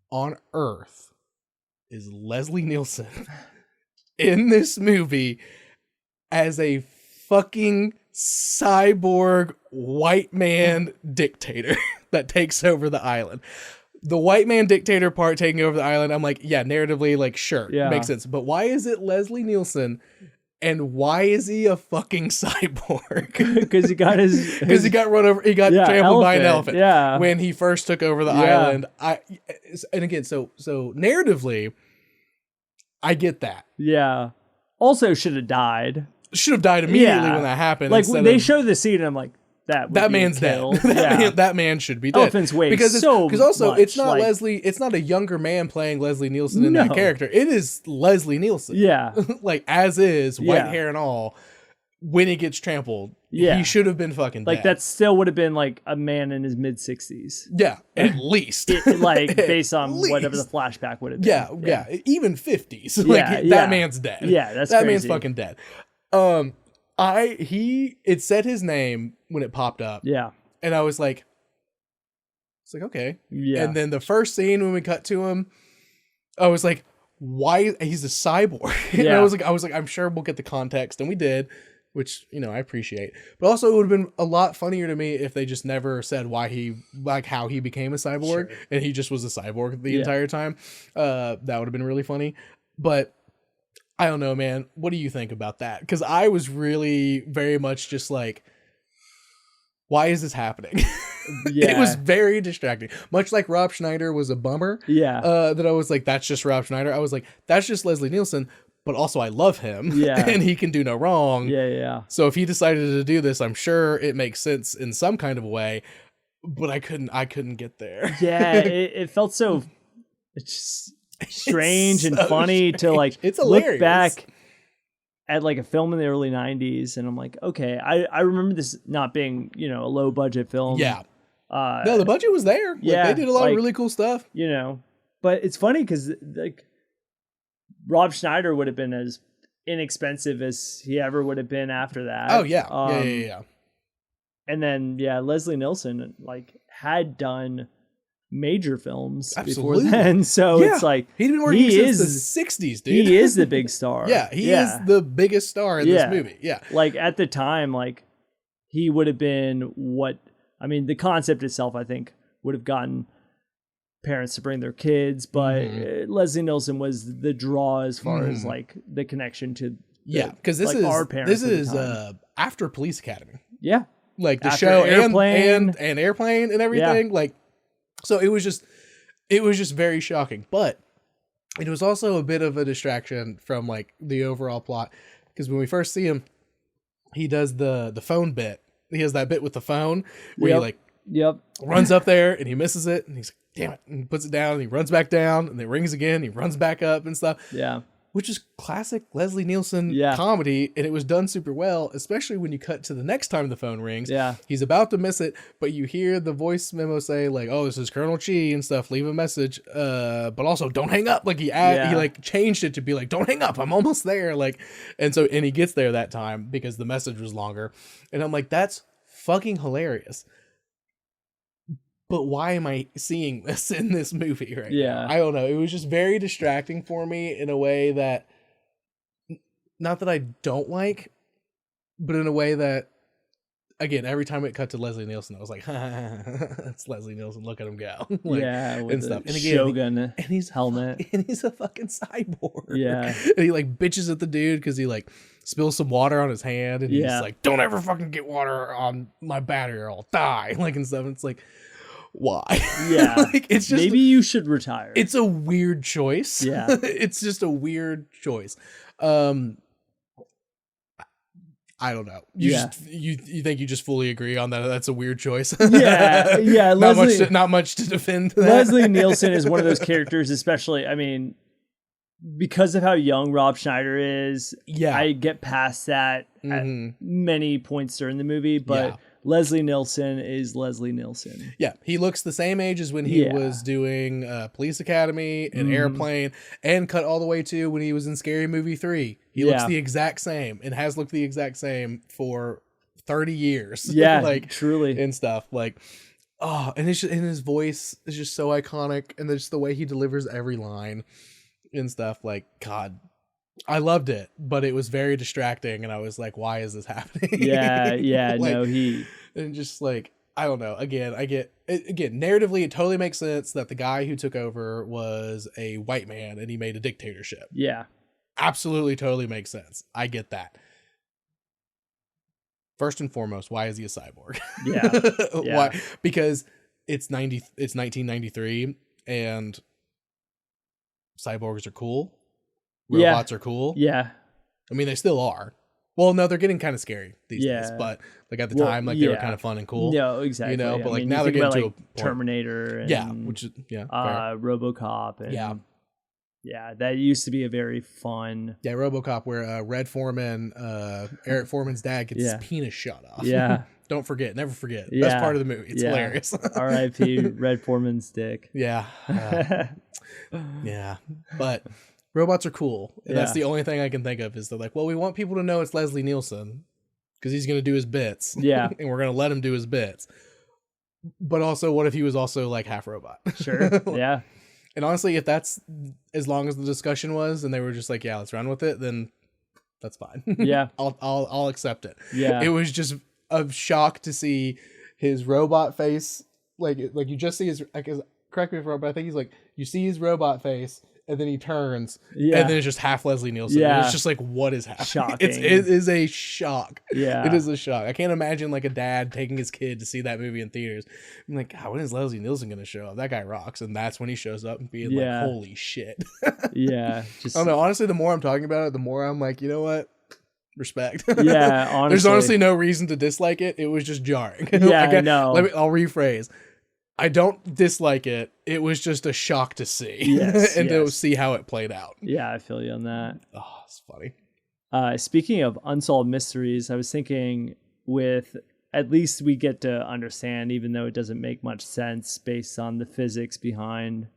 on earth is Leslie Nielsen in this movie as a fucking cyborg white man dictator that takes over the island? The white man dictator part taking over the island, I'm like, yeah, narratively, like, sure, makes sense. But why is it Leslie Nielsen, and why is he a fucking cyborg? Because he got he got run over, he got trampled by an elephant. Yeah, when he first took over the island. And again, so narratively, I get that. Yeah. Also, should have died. Should have died immediately when that happened. Like when they show the scene, and I'm like, that man's dead. that man should be dead. Elephants weigh because also much, it's not Leslie. It's not a younger man playing Leslie Nielsen in that character. It is Leslie Nielsen. Yeah, like as is, white hair and all. When he gets trampled, he should have been fucking dead. Like that still would have been like a man in his mid-60s. Yeah, at least. Like based on whatever the flashback would have been. Yeah, even 50s. Like that man's dead. Yeah, that's that crazy. man's fucking dead. It said his name when it popped up. Yeah. And I was like, okay. Yeah. And then the first scene when we cut to him, I was like, why? He's a cyborg. And I was like, I'm sure we'll get the context. And we did, which, I appreciate. But also it would have been a lot funnier to me if they just never said how he became a cyborg, and he just was a cyborg the entire time. That would have been really funny. But I don't know, man. What do you think about that? Because I was really very much just like, why is this happening? It was very distracting. Much like Rob Schneider was a bummer. Yeah. That I was like, that's just Rob Schneider. I was like, that's just Leslie Nielsen. But also I love him. Yeah. And he can do no wrong. Yeah. So if he decided to do this, I'm sure it makes sense in some kind of way. But I couldn't get there. Yeah. It felt so... It's just... strange and funny to like it's look back at like a film in the early 90s, and I'm like, okay, I remember this not being a low budget film. No, the budget was there. They did a lot of really cool stuff, but it's funny because like Rob Schneider would have been as inexpensive as he ever would have been after that. Oh yeah. And then Leslie Nielsen like had done major films before then, so it's like he'd been working since the 60s, dude. He is the big star. He is the biggest star in this movie. Like at the time, like he would have been the concept itself I think would have gotten parents to bring their kids, but Leslie Nielsen was the draw as far as like the connection to because this is our parents. This is after Police Academy. Yeah, like the after show Airplane. and Airplane and everything. Like, so it was just very shocking, but it was also a bit of a distraction from like the overall plot, because when we first see him, he does the phone bit. He has that bit with the phone where he like runs up there and he misses it, and he's like, damn it, and he puts it down, and he runs back down, and it rings again, he runs back up and stuff. Yeah. which is classic Leslie Nielsen Yeah. comedy, and it was done super well, especially when you cut to the next time the phone rings. Yeah. He's about to miss it, but you hear the voice memo say like, "Oh, this is Colonel Chi and stuff. Leave a message, but also don't hang up." Like he like changed it to be like, "Don't hang up. I'm almost there." Like, and he gets there that time because the message was longer, and I'm like, that's fucking hilarious. But why am I seeing this in this movie right now? I don't know. It was just very distracting for me in a way that, not that I don't like, but in a way that, again, every time it cut to Leslie Nielsen, I was like, it's Leslie Nielsen. Look at him go. Like, with and stuff. And again, Shogun and he's helmet. And he's a fucking cyborg. Yeah. And he like bitches at the dude because he like spills some water on his hand. And he's like, don't ever fucking get water on my battery or I'll die. Like, and stuff. And it's like, why? Yeah. Like, it's just, maybe you should retire. It's a weird choice. Yeah. It's just a weird choice. I don't know. You think you just fully agree on that? That's a weird choice. Yeah. Not much to defend that. Leslie Nielsen is one of those characters, especially, I mean, because of how young Rob Schneider is. Yeah. I get past that at many points during the movie, but Leslie Nielsen is Leslie Nielsen. Yeah, he looks the same age as when he was doing Police Academy and Airplane, and cut all the way to when he was in Scary Movie 3. He looks the exact same and has looked the exact same for 30 years. Yeah, like truly. And stuff like, oh, and it's just, and his voice is just so iconic, and just the way he delivers every line and stuff. Like, God, I loved it, but it was very distracting, and I was like, why is this happening? Yeah, like, no, and just like, I don't know. Again, narratively, it totally makes sense that the guy who took over was a white man and he made a dictatorship. Yeah. Absolutely, totally makes sense. I get that. First and foremost, why is he a cyborg? Yeah. Why? Because it's 1993 and cyborgs are cool. Robots are cool. Yeah. I mean, they still are. Well, no, they're getting kind of scary these days, but like at the time, like they were kind of fun and cool. No, exactly. You know, but like now they're getting to a point. Terminator and which is RoboCop and that used to be a very fun RoboCop where Red Foreman, Eric Foreman's dad gets his penis shot off. Yeah. Don't forget, never forget. Best part of the movie. It's hilarious. R.I.P. Red Foreman's dick. Yeah. But robots are cool. And that's the only thing I can think of is they're like, well, we want people to know it's Leslie Nielsen because he's going to do his bits. Yeah. And we're going to let him do his bits. But also, what if he was also like half robot? Sure. Yeah. And honestly, if that's as long as the discussion was and they were just like, yeah, let's run with it, then that's fine. Yeah. I'll accept it. Yeah. It was just a shock to see his robot face. Like you just see his, correct me if I'm wrong, but I think he's like, you see his robot face and then he turns and then it's just half Leslie Nielsen. Yeah. And it's just like, what is happening? Shocking. It is a shock. Yeah. It is a shock. I can't imagine like a dad taking his kid to see that movie in theaters. I'm like, God, when is Leslie Nielsen going to show up? That guy rocks. And that's when he shows up and being like, holy shit. Yeah. I don't know. Honestly, the more I'm talking about it, the more I'm like, you know what? Respect. Yeah, honestly. There's honestly no reason to dislike it. It was just jarring. Yeah, I know. I'll rephrase. I don't dislike it. It was just a shock to see. Yes, and to see how it played out. Yeah, I feel you on that. Oh, it's funny. Speaking of unsolved mysteries, I was thinking with at least we get to understand, even though it doesn't make much sense based on the physics behind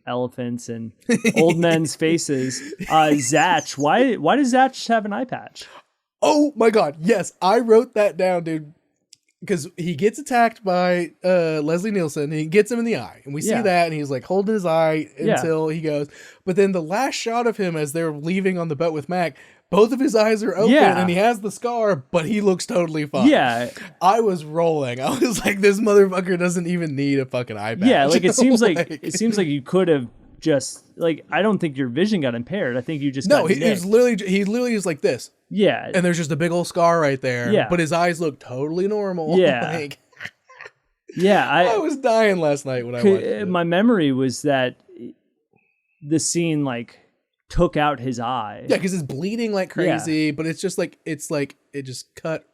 elephants and old men's faces. Zatch, why does Zatch have an eye patch? Oh my God. Yes, I wrote that down, dude. Because he gets attacked by Leslie Nielsen, and he gets him in the eye, and we see that, and he's like holding his eye until he goes. But then the last shot of him as they're leaving on the boat with Mac, both of his eyes are open, and he has the scar, but he looks totally fine. Yeah, I was rolling. I was like, this motherfucker doesn't even need a fucking eye patch. Yeah, like it seems like you could have just like I don't think your vision got impaired. I think you just he's literally just like this. Yeah. And there's just a big old scar right there. Yeah. But his eyes look totally normal. Yeah. Like, yeah. I was dying last night when I watched it. My memory was that the scene like took out his eye. Yeah, because it's bleeding like crazy, but it's just like it just cut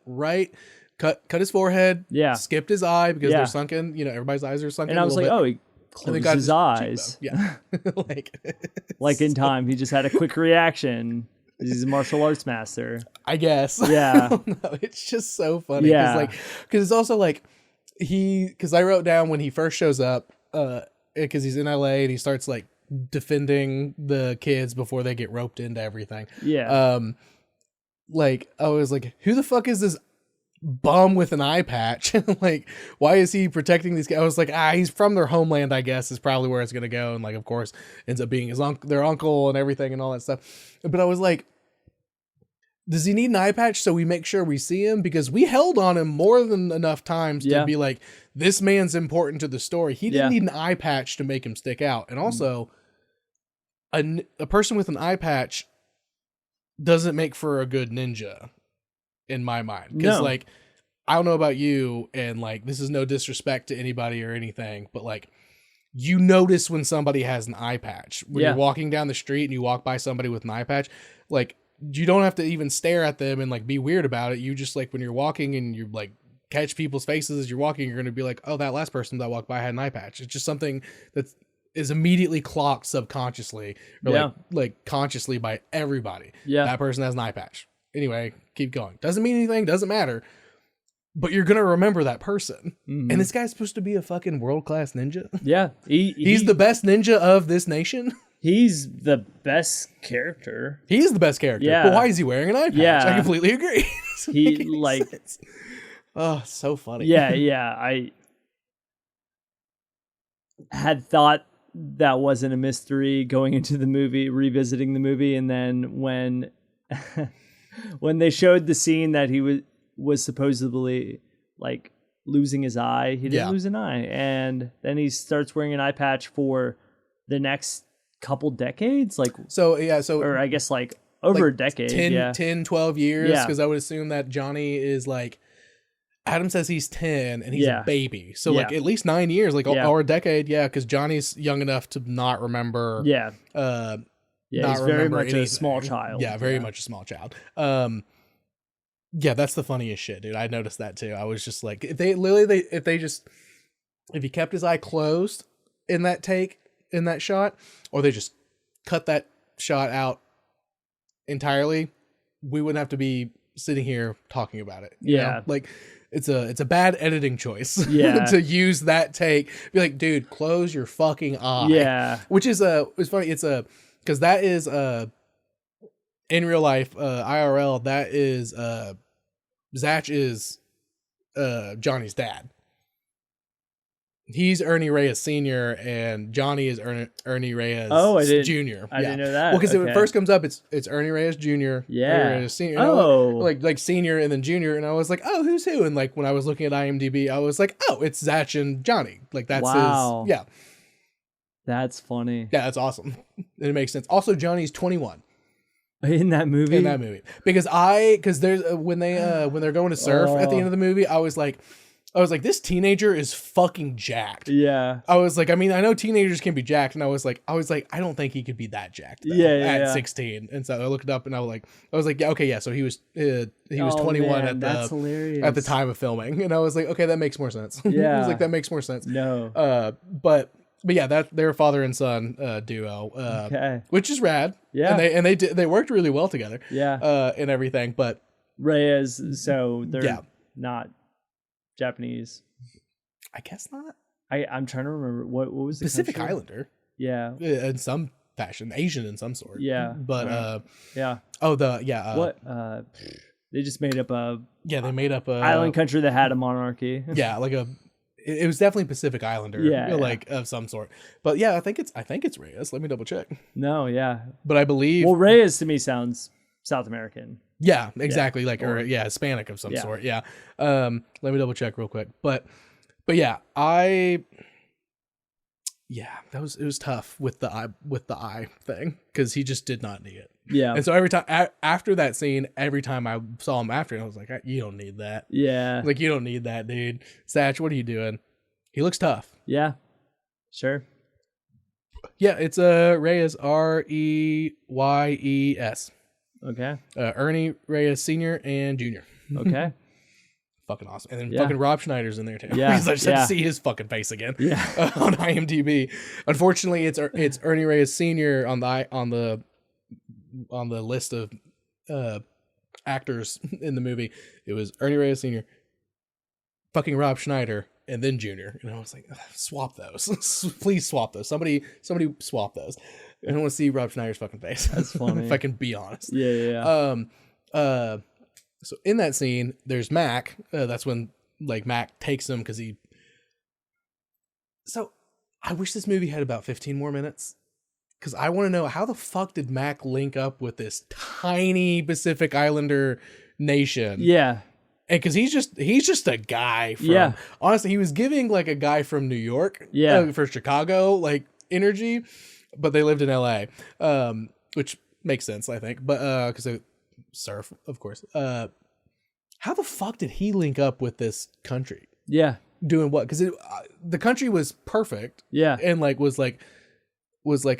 his forehead. Yeah. Skipped his eye because they're sunken. You know, everybody's eyes are sunken. And I was like, closed his eyes. Yeah. Like in time, he just had a quick reaction. He's a martial arts master, I guess. Yeah. I don't know. It's just so funny. Yeah. Because it's also like because I wrote down when he first shows up, because he's in LA and he starts like defending the kids before they get roped into everything. Yeah. Like I was like, who the fuck is this bum with an eye patch? Like, why is he protecting these guys? I was like, he's from their homeland, I guess, is probably where it's gonna go. And like, of course, ends up being their uncle and everything and all that stuff. But I was like, does he need an eye patch so we make sure we see him? Because we held on him more than enough times to be like, this man's important to the story. He didn't need an eye patch to make him stick out. And also, a person with an eye patch doesn't make for a good ninja, in my mind. Because like, I don't know about you, and like, this is no disrespect to anybody or anything, but like, you notice when somebody has an eye patch. When you're walking down the street and you walk by somebody with an eye patch, like, you don't have to even stare at them and like be weird about it. You just like, when you're walking and you like catch people's faces as you're walking, you're going to be like, oh, that last person that walked by had an eye patch. It's just something that is immediately clocked subconsciously or like consciously by everybody. Yeah. That person has an eye patch. Anyway, keep going. Doesn't mean anything. Doesn't matter. But you're going to remember that person. Mm-hmm. And this guy's supposed to be a fucking world-class ninja. Yeah. He's the best ninja of this nation. He's the best character. He's the best character. Yeah. But why is he wearing an eye patch? Yeah. I completely agree. He like sense. Oh, so funny. Yeah. I had thought that wasn't a mystery going into the movie, revisiting the movie, and then when they showed the scene that he was supposedly like losing his eye, he didn't lose an eye, and then he starts wearing an eye patch for the next couple decades, like or I guess like over a decade, 10 12 years, because I would assume that Johnny is like, Adam says he's 10 and he's a baby, so like at least 9 years, like or a decade, because Johnny's young enough to not remember he's very much anything. A small child, very much a small child. That's the funniest shit, dude. I noticed that too. I was just like, if he kept his eye closed in that take, in that shot, or they just cut that shot out entirely, we wouldn't have to be sitting here talking about it. You know? Like, it's a bad editing choice to use that take. Be like, dude, close your fucking eye. Yeah. Which is it's funny. Because that is in real life, IRL, that is Zach is Johnny's dad. He's Ernie Reyes Sr. and Johnny is Ernie Reyes Jr. I didn't know that. Well, because when it first comes up, it's Ernie Reyes Jr. Ernie Reyes Sr. Like senior and then junior, and I was like, oh, who's who? And like when I was looking at IMDb, I was like, oh, it's Zach and Johnny. Like that's his. Yeah. That's funny. Yeah, that's awesome. It makes sense. Also, Johnny's 21. In that movie? Because there's when they're going to surf at the end of the movie, I was like, this teenager is fucking jacked. Yeah. I was like, I mean, I know teenagers can be jacked, and I was like, I don't think he could be that jacked. At 16. And so I looked it up, and I was like, yeah, okay, yeah. So he was 21 at the time of filming, and I was like, okay, that makes more sense. Yeah. I was like, that makes more sense. No. But yeah, that they're a father and son duo, which is rad. Yeah, and they worked really well together. Yeah, and everything. But Reyes, so they're not Japanese. I guess not. I'm trying to remember what was the Pacific country? Islander. Yeah, in some fashion, Asian in some sort. Yeah, but yeah. Oh, what? They just made up they made up a island country that had a monarchy. Yeah, like it was definitely Pacific Islander, like of some sort. But yeah, I think it's Reyes. Let me double check. No, yeah. But I believe Reyes to me sounds South American. Yeah, exactly. Like or Hispanic of some sort. Yeah. Let me double check real quick. But yeah, it was tough with the eye thing because he just did not need it. Yeah. And so every time after that scene, every time I saw him after, I was like, you don't need that. Yeah. Like, you don't need that, dude. Satch, what are you doing? He looks tough. Yeah. Sure. Yeah, it's Reyes, Reyes. Okay. Ernie Reyes Sr. and Jr. Okay. fucking awesome. And then fucking Rob Schneider's in there too. Yeah. Because I just had to see his fucking face again. Yeah. On IMDb. Unfortunately, it's Ernie Reyes Sr. on the list of actors in the movie. It was Ernie Reyes Sr., fucking Rob Schneider, and then Junior. And I was like, swap those. Please swap those. Somebody swap those. I don't want to see Rob Schneider's fucking face. That's funny. If I can be honest. Yeah. So in that scene, there's Mac. That's when like Mac takes him because he. So I wish this movie had about 15 more minutes. Because I want to know, how the fuck did Mac link up with this tiny Pacific Islander nation? Yeah. And because he's just a guy from, honestly, he was giving like a guy from New York for Chicago, like energy, but they lived in LA, which makes sense, I think. But because they surf, of course. How the fuck did he link up with this country? Yeah. Doing what? Because the country was perfect. Yeah. And like was like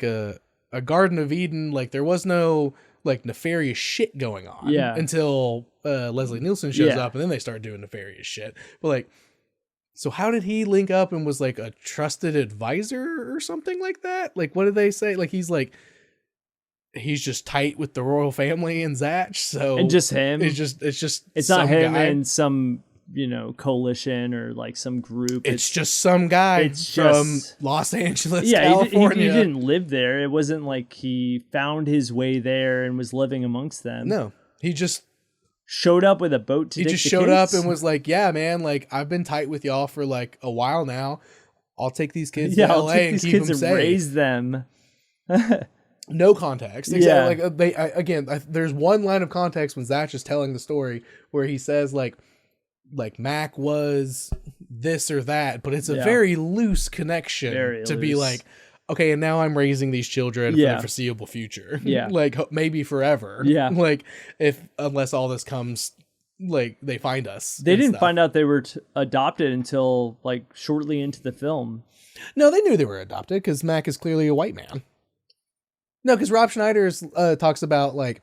a Garden of Eden. Like there was no like nefarious shit going on until Leslie Nielsen shows up, and then they start doing nefarious shit. But like, so how did he link up and was like a trusted advisor or something like that? Like, what did they say? Like he's just tight with the royal family and Zatch. So and just him. It's not him guy. and some coalition or like some group. It's just some guy from Los Angeles, California. He didn't live there. It wasn't like he found his way there and was living amongst them. No, he just showed up with a boat to He just showed up and was like, yeah, man, like I've been tight with y'all for like a while now. I'll take these kids to LA and keep them safe. Raise them. No context. Exactly. Like there's one line of context when Zatch is telling the story where he says like Mac was this or that, but it's a very loose connection be like, okay, and now I'm raising these children for the foreseeable future. Yeah. Like maybe forever. Yeah. Like unless all this comes, like they find us. They didn't find out they were adopted until like shortly into the film. No, they knew they were adopted because Mac is clearly a white man. No, because Rob Schneider talks about like,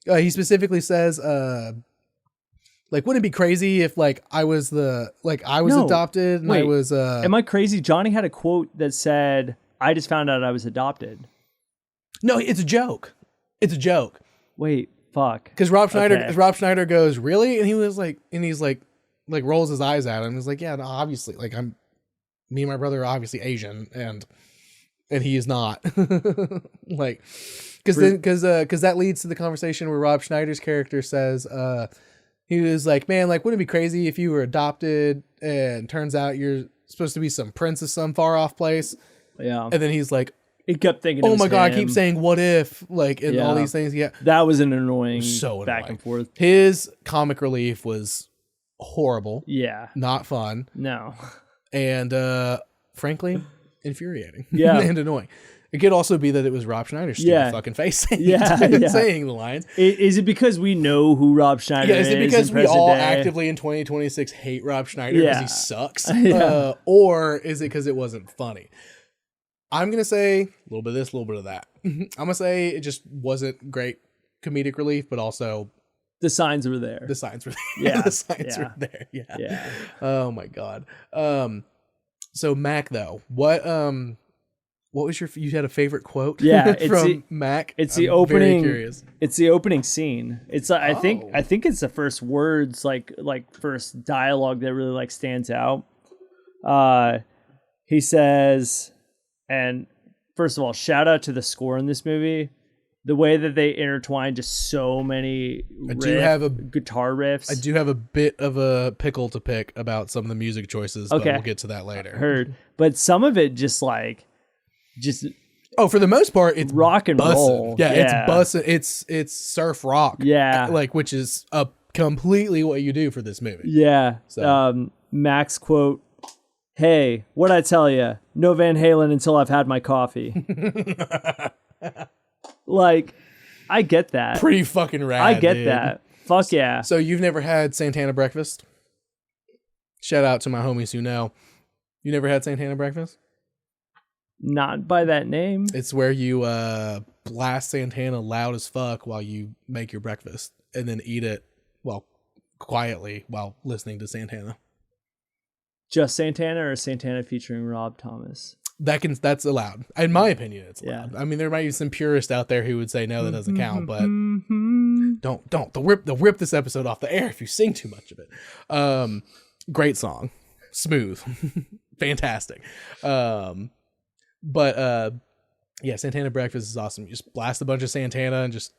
he specifically says, like, wouldn't it be crazy if like I was adopted and I was am I crazy? Johnny had a quote that said, I just found out I was adopted. No, it's a joke. It's a joke. Wait, fuck. Because Rob Schneider goes, really? And he was like, and he's like rolls his eyes at him. He's like, yeah, no, obviously, like me and my brother are obviously Asian and he is not. Like, because that leads to the conversation where Rob Schneider's character says, he was like, man, like, wouldn't it be crazy if you were adopted and turns out you're supposed to be some prince of some far off place? Yeah. And then he's like, he kept thinking, oh my God, I keep saying, what if? Like, and all these things. Yeah. That was an annoying back and forth. His comic relief was horrible. Yeah. Not fun. No. And, frankly, infuriating. Yeah. And annoying. It could also be that it was Rob Schneider's stupid fucking face saying the lines. Is it because we know who Rob Schneider is? Is it because we all actively in 2026 hate Rob Schneider because he sucks? Or is it because it wasn't funny? I'm going to say a little bit of this, a little bit of that. I'm going to say it just wasn't great comedic relief, but also the signs were there. The signs were there. Yeah. The signs were there. Yeah. Yeah. Oh my God. So Mac though, what was you had a favorite quote? Yeah, from Mac. It's the opening. Very curious. It's the opening scene. It's I think it's the first words, like first dialogue that really like stands out. He says, and first of all, shout out to the score in this movie. The way that they intertwine just so many guitar riffs. I do have a bit of a pickle to pick about some of the music choices, but we'll get to that later. Heard, but some of it just for the most part it's rock and bussin'. roll. It's bussin'. It's surf rock. Yeah, like which is completely what you do for this movie. Yeah. So. Max quote, "Hey, what'd I tell you? No Van Halen until I've had my coffee." Like, I get that. Pretty fucking rad. I get that. Fuck yeah. So you've never had Santana breakfast? Shout out to my homies who know. You never had Santana breakfast? Not by that name. It's where you blast Santana loud as fuck while you make your breakfast and then eat it, quietly while listening to Santana. Just Santana or Santana featuring Rob Thomas? That's allowed. In my opinion, it's allowed. I mean, there might be some purists out there who would say no, that doesn't count, but don't. They'll rip this episode off the air if you sing too much of it. Great song. Smooth. Fantastic. But yeah, Santana Breakfast is awesome. You just blast a bunch of Santana and just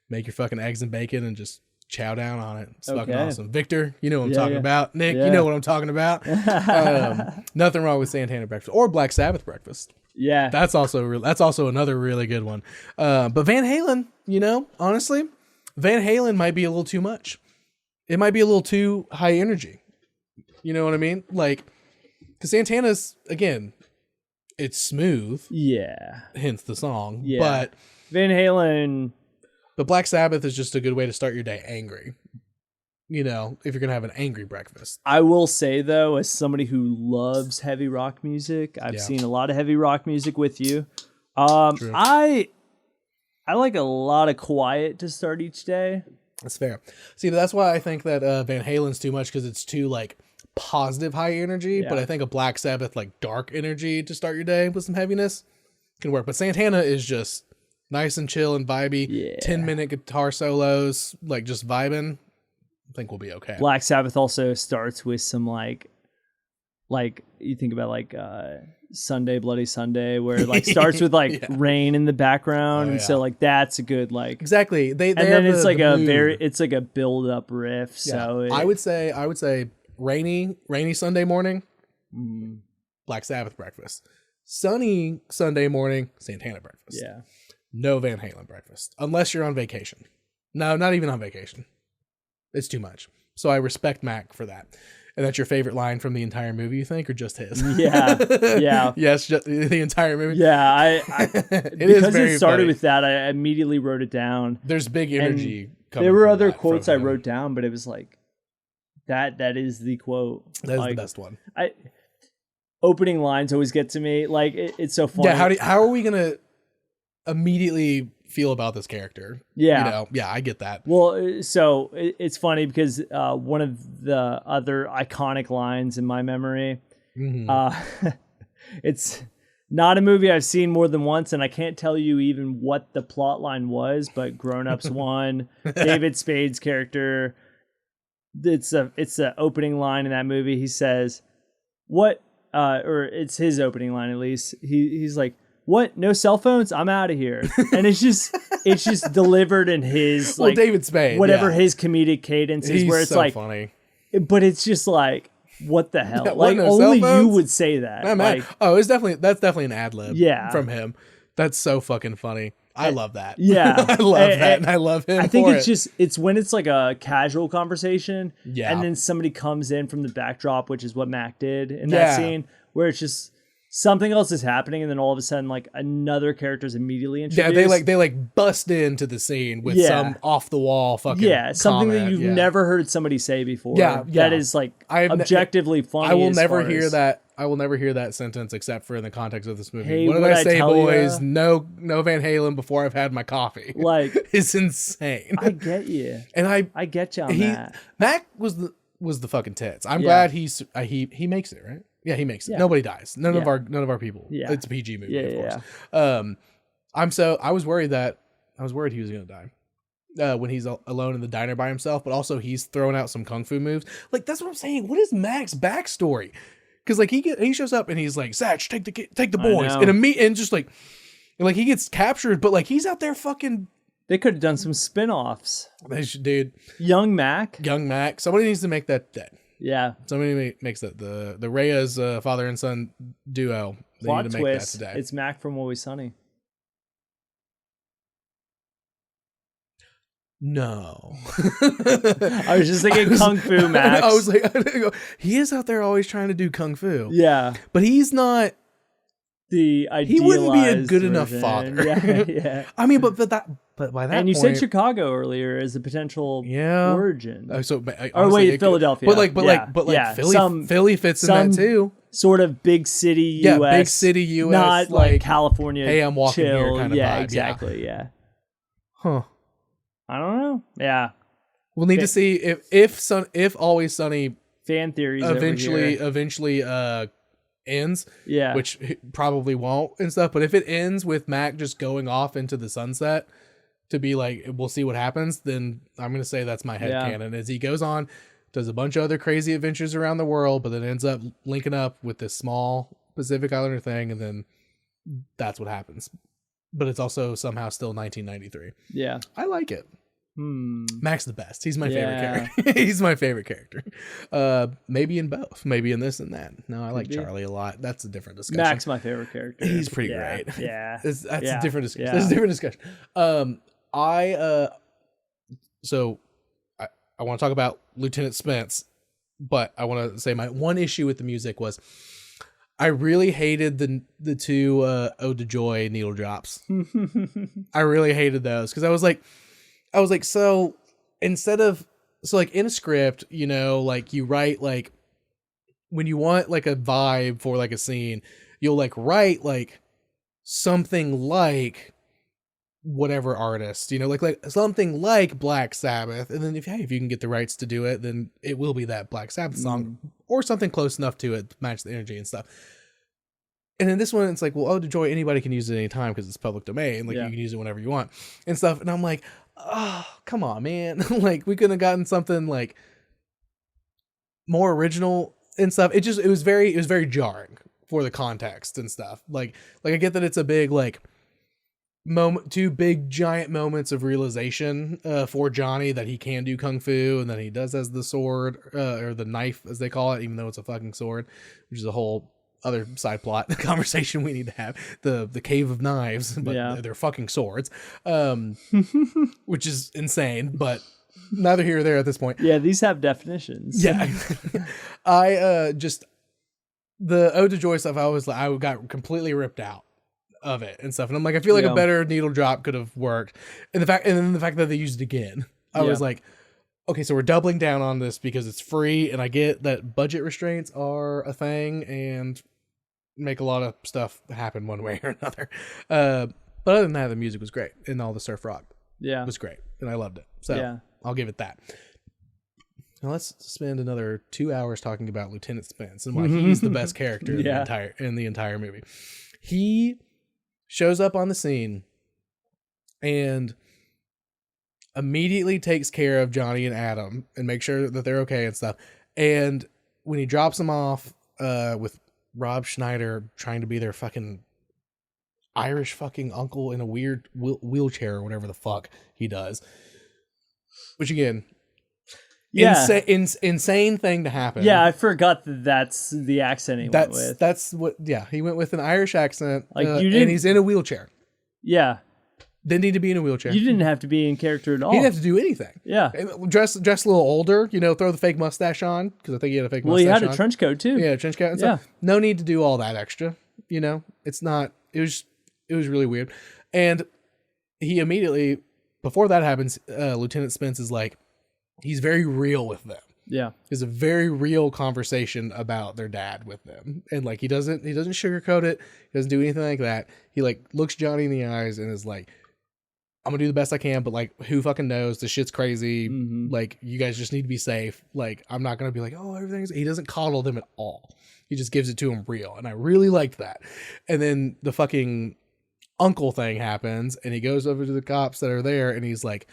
make your fucking eggs and bacon and just chow down on it. It's fucking awesome. Victor, you know what I'm talking about. Nick, you know what I'm talking about. Nothing wrong with Santana Breakfast or Black Sabbath Breakfast. Yeah, that's also another really good one. But Van Halen, honestly, Van Halen might be a little too much. It might be a little too high energy. You know what I mean? Like, because Santana's, again, it's smooth. Yeah. Hence the song. Yeah. But Van Halen. But Black Sabbath is just a good way to start your day angry. If you're going to have an angry breakfast. I will say, though, as somebody who loves heavy rock music, I've seen a lot of heavy rock music with you. True. I like a lot of quiet to start each day. That's fair. See, that's why I think that Van Halen's too much, because it's too, like, positive high energy. Yeah. But I think a Black Sabbath, like, dark energy to start your day with some heaviness can work. But Santana is just nice and chill and vibey. Yeah. 10-minute guitar solos, like, just vibing. I think we'll be okay. Black Sabbath also starts with some like you think about like Sunday Bloody Sunday, where it like starts with like rain in the background, and so like that's a good like exactly. They and then it's like it's like a build up riff. Yeah. So I would say rainy Sunday morning, Black Sabbath breakfast. Sunny Sunday morning, Santana breakfast. Yeah. No Van Halen breakfast unless you're on vacation. No, not even on vacation. It's too much. So I respect Mac for that. And that's your favorite line from the entire movie, you think, or just his? Yeah. Yeah. Yes, just the entire movie. Yeah, because it started with that, I immediately wrote it down. There's big energy. There were other quotes I wrote down, but it was like that is the quote. That is like, the best one. Opening lines always get to me. Like it's so funny. Yeah, how are we gonna immediately feel about this character? Yeah. Yeah, I get that. Well, so it's funny because one of the other iconic lines in my memory, it's not a movie I've seen more than once, and I can't tell you even what the plot line was, but Grown Ups 1, David Spade's character, it's the opening line in that movie. He says, what, or it's his opening line at least. He's like, what? No cell phones? I'm out of here. And it's just delivered in his like David Spade, whatever his comedic cadence is, where it's so like funny. But it's just like, what the hell? Yeah, like only you would say that. Like, that's definitely an ad lib from him. That's so fucking funny. I love that. Yeah. I love that. And I love him. I think it's when it's like a casual conversation. Yeah. And then somebody comes in from the backdrop, which is what Mac did in that scene, where it's just something else is happening, and then all of a sudden, like another character is immediately introduced. Yeah, they bust into the scene with some off the wall fucking something comment. that you've never heard somebody say before. Yeah, that is like objectively funny. I will never hear that. I will never hear that sentence except for in the context of this movie. Hey, what did I say, boys? No Van Halen before I've had my coffee. Like it's insane. I get you, and I get you on that. Mac was the fucking tits. I'm glad he makes it, right? Yeah, he makes it. Nobody dies. None of our people. Yeah. It's a PG movie, of course. I was worried he was gonna die when he's alone in the diner by himself, but also he's throwing out some kung fu moves. Like that's what I'm saying. What is Mac's backstory? Because like he shows up and he's like, Satch, take the boys, and just like he gets captured, but like he's out there fucking. They could have done some spin-offs. Dude. Young Mac. Somebody needs to make that dead. Yeah. Somebody makes that the Reyes father and son duo. They Plot need to make twist. that today. It's Mac from Always Sunny. No. I was just thinking Kung Fu Max. I was like, he is out there always trying to do Kung Fu. Yeah. But he's not the idealized He wouldn't be a good version. enough father. Yeah. I mean, but by that and point, you said Chicago earlier as a potential origin. Philadelphia. But Philly fits in that too. Sort of big city U.S. Yeah, big city U.S. Not like California. Hey, I'm walking chill. here kind of vibe. vibe. Exactly. Yeah. Huh. I don't know. Yeah. We'll need to see if Always Sunny fan theories eventually ends, which probably won't and stuff. But if it ends with Mac just going off into the sunset to be like, we'll see what happens, then I'm gonna say that's my headcanon. As he goes on, does a bunch of other crazy adventures around the world, but then ends up linking up with this small Pacific Islander thing, and then that's what happens. But it's also somehow still 1993. Yeah, I like it. Mac's the best. He's my favorite character. He's my favorite character. Maybe in both. Maybe in this and that. No, I like Charlie a lot. That's a different discussion. Mac's my favorite character. He's pretty great. Yeah. That's a different discussion. That's a different discussion. So I want to talk about Lieutenant Spence, but I want to say my one issue with the music was I really hated the two Ode to Joy needle drops. I really hated those because I was like, so instead of, so like in a script, you know, like you write like when you want like a vibe for like a scene, you'll like write like something like whatever artist, you know, like something like Black Sabbath. And then if you can get the rights to do it, then it will be that Black Sabbath song or something close enough to it to match the energy and stuff. And then this one, it's like, well, Ode to Joy, anybody can use it anytime because it's public domain. Like you can use it whenever you want and stuff. And I'm like, oh, come on, man. Like we could have gotten something like more original and stuff. It was very jarring for the context and stuff. Like I get that it's a big like two big giant moments of realization for Johnny that he can do kung fu and that he does as the sword or the knife as they call it, even though it's a fucking sword, which is a whole other side plot conversation we need to have. The cave of knives, but they're fucking swords, which is insane, but neither here or there at this point. Yeah, these have definitions. Yeah. I just the Ode to Joy stuff, I got completely ripped out of it and stuff, and I'm like, I feel like a better needle drop could have worked, and then the fact that they used it again, I was like, okay, so we're doubling down on this because it's free, and I get that budget restraints are a thing and make a lot of stuff happen one way or another. But other than that, the music was great, and all the surf rock was great, and I loved it. So I'll give it that. Now let's spend another 2 hours talking about Lieutenant Spence and why he's the best character in the entire movie. He shows up on the scene and immediately takes care of Johnny and Adam and makes sure that they're okay and stuff. And when he drops them off with Rob Schneider trying to be their fucking Irish fucking uncle in a weird wheelchair or whatever the fuck he does, which again, insane thing to happen. Yeah, I forgot that's the accent he went with. That's what. Yeah, he went with an Irish accent, like and he's in a wheelchair. Yeah. Didn't need to be in a wheelchair. You didn't have to be in character at all. He didn't have to do anything. Yeah. Dress a little older, you know, throw the fake mustache on, because I think he had a fake mustache on. Well, he had a trench coat, too. Yeah, trench coat and stuff. No need to do all that extra, you know. It's not, it was really weird. And he immediately, before that happens, Lieutenant Spence is like, he's very real with them. Yeah. It's a very real conversation about their dad with them. And like, he doesn't sugarcoat it. He doesn't do anything like that. He like looks Johnny in the eyes and is like, I'm gonna do the best I can, but like, who fucking knows? This shit's crazy. Like, you guys just need to be safe. Like, I'm not gonna be like, oh, everything's. He doesn't coddle them at all. He just gives it to him real, and I really liked that. And then the fucking uncle thing happens, and he goes over to the cops that are there, and he's like,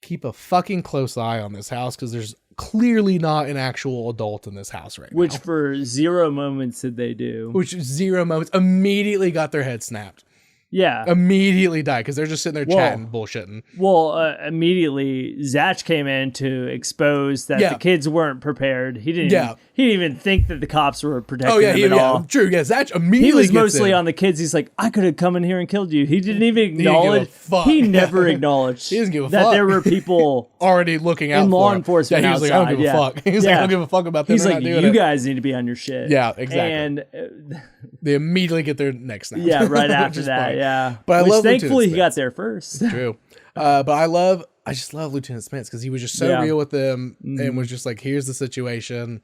keep a fucking close eye on this house because there's clearly not an actual adult in this house right now. Which for 0 moments did they do? Which 0 moments immediately got their head snapped. Yeah. Immediately died because they're just sitting there chatting, bullshitting. Well, immediately Zach came in to expose that the kids weren't prepared. He didn't even think that the cops were protecting them at all. True. Yeah, Zach immediately He was mostly on the kids. He's like, I could have come in here and killed you. He didn't even acknowledge. He never acknowledged he doesn't give a that fuck. There were people already looking out in for law him. enforcement. Yeah, he was like, I don't give a fuck. He's like, I don't give a fuck about this. He's like, you guys need to be on your shit. Yeah, exactly. And they immediately get their neck snapped. Yeah, right after that. Funny. Yeah, but I love. Thankfully, he got there first. True. But I just love Lieutenant Spence because he was just so real with them and was just like, here's the situation.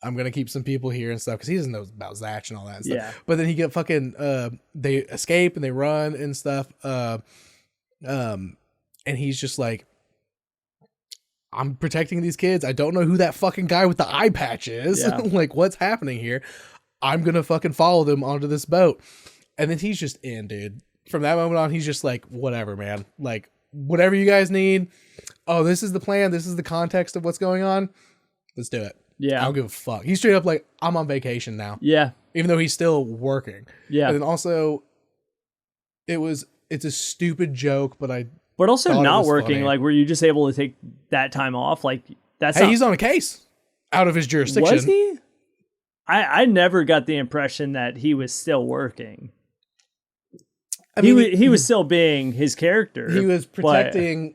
I'm going to keep some people here and stuff because he doesn't know about Zach and all that and stuff. Yeah. But then he get fucking, they escape and they run and stuff. And he's just like, I'm protecting these kids. I don't know who that fucking guy with the eye patch is. Yeah. Like, what's happening here? I'm going to fucking follow them onto this boat. And then he's just in, dude. From that moment on, he's just like, whatever, man. Like, whatever you guys need. Oh, this is the plan. This is the context of what's going on. Let's do it. Yeah. I don't give a fuck. He's straight up like, I'm on vacation now. Yeah. Even though he's still working. Yeah. And then also, it's a stupid joke, but also not working. Funny. Like, were you just able to take that time off? Like, he's on a case out of his jurisdiction. Was he? I never got the impression that he was still working. I mean, he was still being his character. He was protecting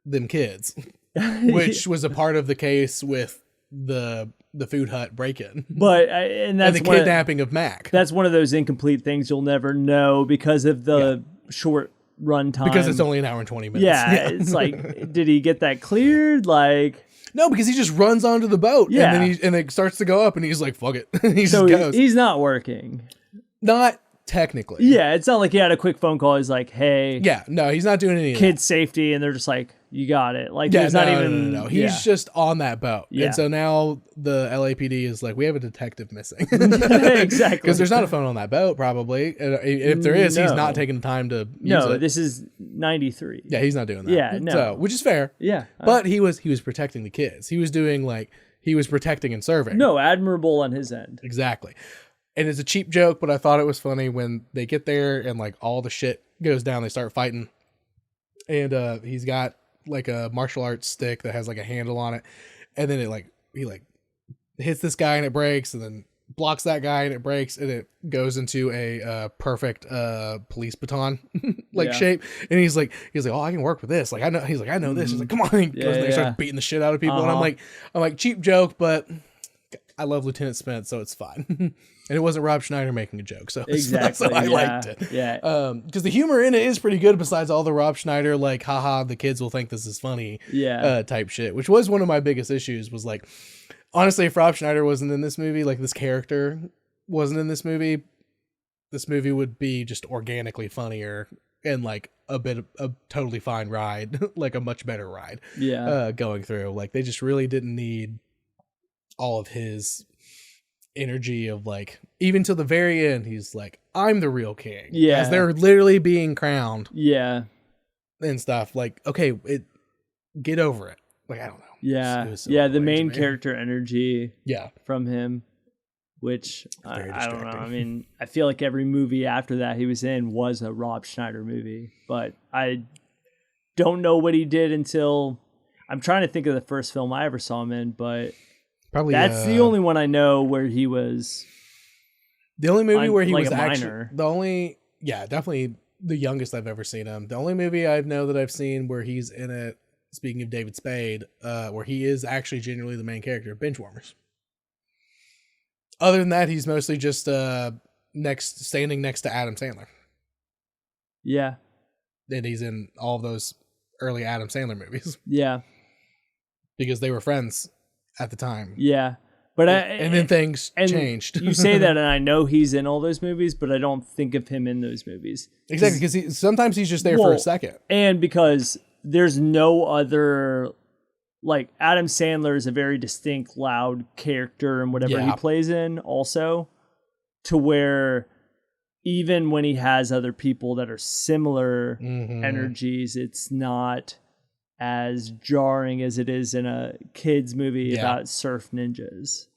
them kids, which was a part of the case with the food hut break-in. And the kidnapping of Mac. That's one of those incomplete things you'll never know because of the short run time. Because it's only an hour and 20 minutes. Yeah, it's like, did he get that cleared? Like, no, because he just runs onto the boat. Yeah. And then it starts to go up and he's like, fuck it. He just goes. He's not working. Not technically. Yeah, it's not like he had a quick phone call. He's like, hey. Yeah, no, he's not doing any of kid safety. And they're just like, you got it. Like, yeah, there's not even. No. He's just on that boat. Yeah. And so now the LAPD is like, we have a detective missing. Exactly. Because there's not a phone on that boat, probably. If there is, he's not taking the time to use it. This is 93. Yeah, he's not doing that. Yeah, no. So, which is fair. Yeah. But he was protecting the kids. He was doing he was protecting and serving. No, admirable on his end. Exactly. And it's a cheap joke, but I thought it was funny when they get there and like all the shit goes down. They start fighting. And he's got like a martial arts stick that has like a handle on it. And then he hits this guy and it breaks, and then blocks that guy and it breaks, and it goes into a perfect police baton shape. And he's like, oh, I can work with this. Like, I know. He's like, I know this. He's like, come on. He goes and they start beating the shit out of people. And I'm like, cheap joke, but I love Lieutenant Spence, so it's fine. And it wasn't Rob Schneider making a joke, so exactly. So I liked it. Yeah. Because the humor in it is pretty good. Besides all the Rob Schneider, like, haha, the kids will think this is funny. Yeah. Type shit, which was one of my biggest issues. Was like, honestly, if Rob Schneider wasn't in this movie, like this character wasn't in this movie would be just organically funnier and like a totally fine ride, like a much better ride. Yeah. Going through, like, they just really didn't need all of his energy of like, even till the very end, he's like, I'm the real king. Yeah. As they're literally being crowned. Yeah. And stuff. Like, okay, get over it. Like, I don't know. Yeah. It was so the main character energy. Yeah. From him, which I don't know. I mean, I feel like every movie after that he was in was a Rob Schneider movie, but I don't know what he did until I'm trying to think of the first film I ever saw him in, but probably that's the only one I know where he was. The only movie where he like was a actually minor. Definitely the youngest I've ever seen him. The only movie I know that I've seen where he's in it, speaking of David Spade, where he is actually genuinely the main character, Benchwarmers. Other than that, he's mostly just standing next to Adam Sandler. Yeah. And he's in all of those early Adam Sandler movies. Yeah. Because they were friends at the time. Yeah. But and then things changed. You say that, and I know he's in all those movies, but I don't think of him in those movies. Exactly, because sometimes he's just there for a second. And because there's no other, like, Adam Sandler is a very distinct, loud character in whatever he plays in also, to where even when he has other people that are similar energies, it's not as jarring as it is in a kids movie about surf ninjas.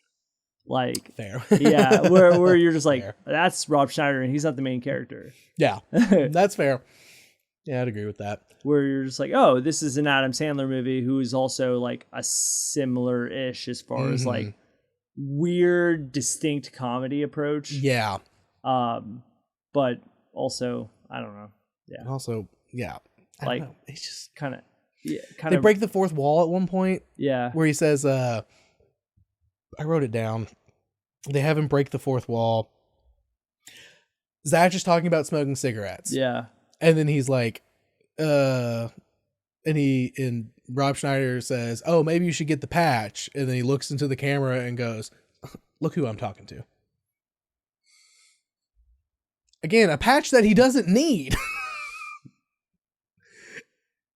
Like, fair. Yeah, where you're just like, fair. That's Rob Schneider and he's not the main character. Yeah, that's fair. Yeah, I'd agree with that. Where you're just like, oh, this is an Adam Sandler movie who is also like a similar-ish as far as like weird, distinct comedy approach. Yeah. But also, I don't know. Yeah. Also, yeah. Like, it's just kind of. Yeah, they break the fourth wall at one point. Yeah. Where he says, I wrote it down. They have him break the fourth wall. Zach is talking about smoking cigarettes. Yeah. And then he's like, and Rob Schneider says, oh, maybe you should get the patch. And then he looks into the camera and goes, look who I'm talking to. Again, a patch that he doesn't need.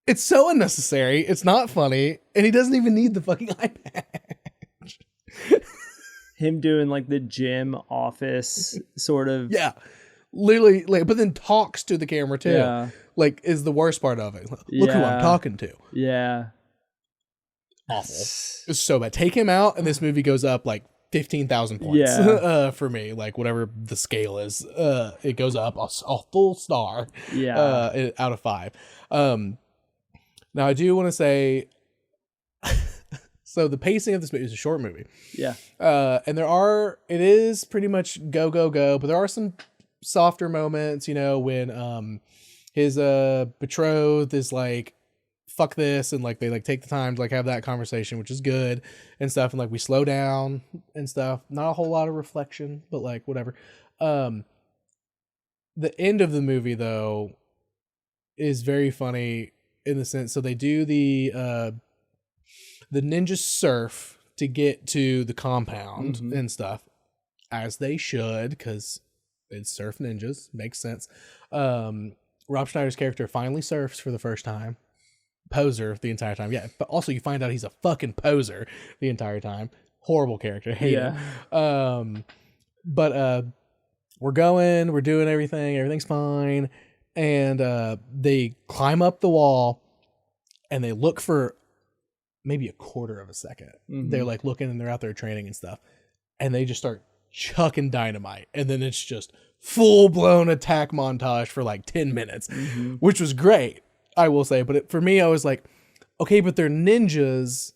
It's so unnecessary. It's not funny, and he doesn't even need the fucking eye patch. Him doing like the gym office sort of. Yeah, literally. Like, but then talks to the camera too. Yeah. Like, is the worst part of it. Look who I'm talking to. Yeah. Awful. It's so bad. Take him out, and this movie goes up like 15,000 points. Yeah. For me, like whatever the scale is, it goes up a full star. Yeah. Out of 5. Now I do want to say, so the pacing of this movie is a short movie. Yeah. And it is pretty much go, go, go, but there are some softer moments, you know, when his betrothed is like, fuck this, and like they like take the time to like have that conversation, which is good and stuff, and like we slow down and stuff. Not a whole lot of reflection, but like whatever. The end of the movie though is very funny in the sense, so they do the ninja surf to get to the compound and stuff, as they should, because it's surf ninjas, makes sense. Rob Schneider's character finally surfs for the first time. Poser the entire time. Yeah, but also you find out he's a fucking poser the entire time. Horrible character. Hate him. But we're doing everything. Everything's fine. And they climb up the wall and they look for maybe a quarter of a second. They're like looking, and they're out there training and stuff. And they just start chucking dynamite. And then it's just full-blown attack montage for like 10 minutes, which was great, I will say. But for me, I was like, okay, but they're ninjas,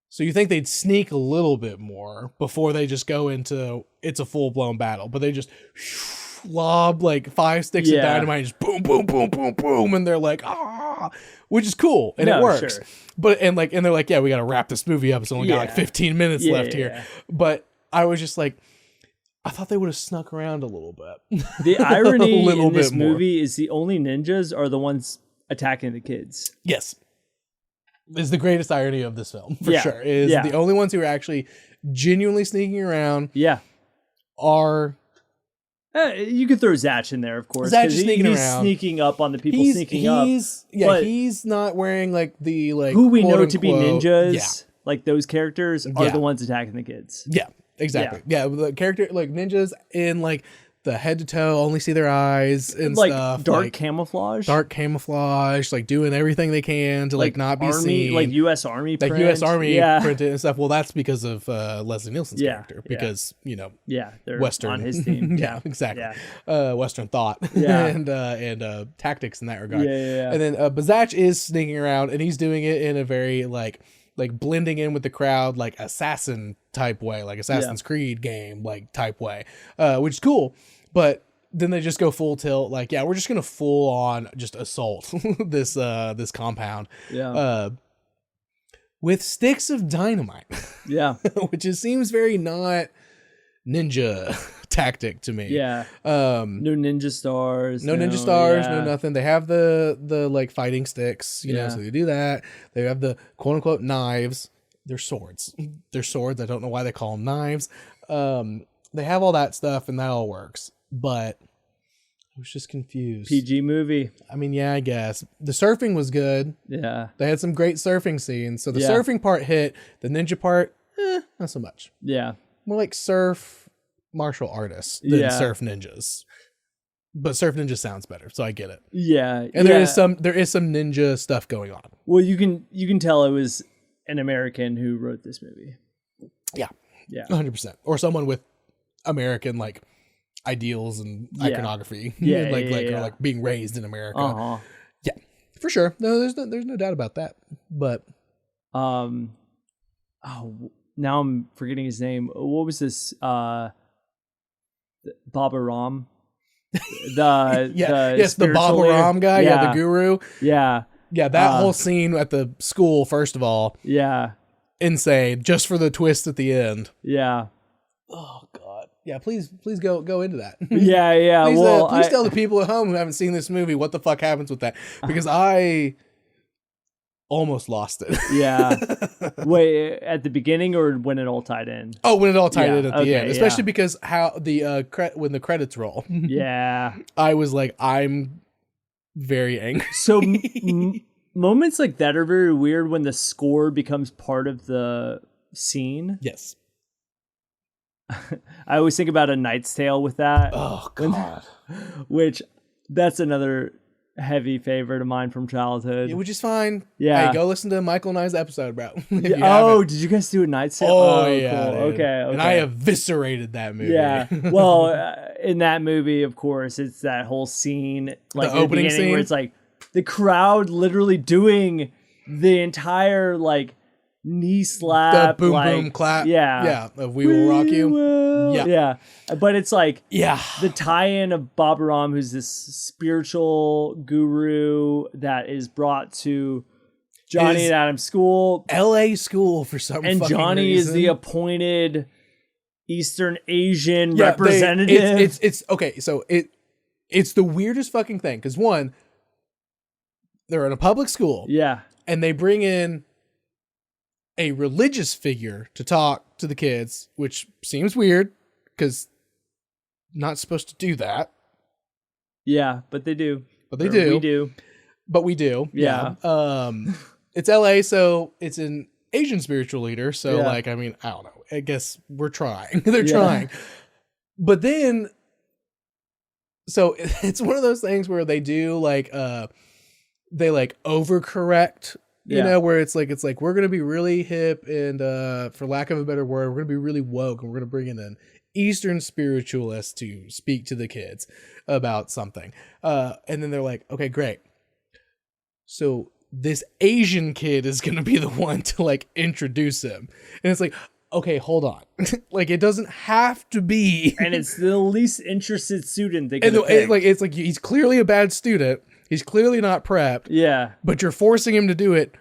so you think they'd sneak a little bit more before they just go into it's a full-blown battle. But they just lob like 5 sticks of dynamite, and just boom, boom, boom, boom, boom, and they're like, which is cool, and it works. Sure. But and they're like, yeah, we got to wrap this movie up. It's only got like 15 minutes left here. But I was just like, I thought they would have snuck around a little bit. The irony in this movie is the only ninjas are the ones attacking the kids. Yes. Is the greatest irony of this film, for sure. Is the only ones who are actually genuinely sneaking around are... you could throw Zatch in there, of course. Zatch is sneaking around. He's sneaking up on the people sneaking up. Yeah, he's not wearing like the... like who we know to be ninjas, like those characters, are the ones attacking the kids. Yeah. Exactly. Yeah, the character like ninjas in like the head to toe, only see their eyes and like stuff. Dark camouflage, like doing everything they can to like not be seen. Like U.S. Army print. Like U.S. Army printed and stuff. Well, that's because of Leslie Nielsen's character, because they're Western on his team. Exactly. Western thought and tactics in that regard. And then Bazach is sneaking around, and he's doing it in a very like blending in with the crowd, like assassin type way, like Assassin's Creed game like type way, which is cool. But then they just go full tilt, like, we're just gonna full on just assault this compound with sticks of dynamite, which seems very not ninja tactic to me. No ninja stars, no nothing. They have the like fighting sticks, you know, so they do that. They have the quote unquote knives. They're swords. I don't know why they call them knives. They have all that stuff, and that all works, but I was just confused. PG movie. I mean, I guess the surfing was good. They had some great surfing scenes. So the surfing part hit. The ninja part, not so much. More like surf martial artists than surf ninjas. But surf ninja sounds better, so I get it. And there is some ninja stuff going on. Well, you can tell it was an American who wrote this movie. 100%. Or someone with American like ideals and iconography, like being raised in America. For sure. No, there's no doubt about that. But now I'm forgetting his name. What was this? Baba Ram. The Baba Ram guy. The guru. That whole scene at the school, first of all. Insane. Just for the twist at the end. Oh God. Please go into that. Please tell the people at home who haven't seen this movie what the fuck happens with that, because I almost lost it. Wait, at the beginning or when it all tied in? Oh, when it all tied in at the end, especially because how the when the credits roll. I was like, I'm very angry. So moments like that are very weird when the score becomes part of the scene. Yes. I always think about A Knight's Tale with that. Oh, God. Which, that's another heavy favorite of mine from childhood. Yeah, which is fine. Yeah. Hey, go listen to Michael and I's episode, bro. Did you guys do A Knight's Tale? Oh, yeah. Cool. Okay. And I eviscerated that movie. Yeah. Well, in that movie, of course, it's that whole scene, like the opening scene where it's like the crowd literally doing the entire like knee slap, the boom like, boom clap, yeah, of We Will Rock You, yeah. But it's like yeah, the tie-in of Baba Ram, who's this spiritual guru that is brought to Johnny and Adam's school, L.A. school for some and fucking Johnny reason. is the appointed Eastern Asian representative. It's okay. So it's the weirdest fucking thing because one, they're in a public school, and they bring in a religious figure to talk to the kids, which seems weird because not supposed to do that. Yeah, but they do. But they do. We do. But we do. Yeah. It's LA, so it's an Asian spiritual leader. So like, I mean, I don't know. I guess we're trying. They're trying. But then, so it's one of those things where they do like, they like overcorrect. You know, where it's like we're gonna be really hip and for lack of a better word, we're gonna be really woke and we're gonna bring in an Eastern spiritualist to speak to the kids about something. And then they're like, okay, great. So this Asian kid is gonna be the one to like introduce him. And it's like, okay, hold on. Like it doesn't have to be. And it's the least interested student they could pick. It's like he's clearly a bad student. He's clearly not prepped. Yeah. But you're forcing him to do it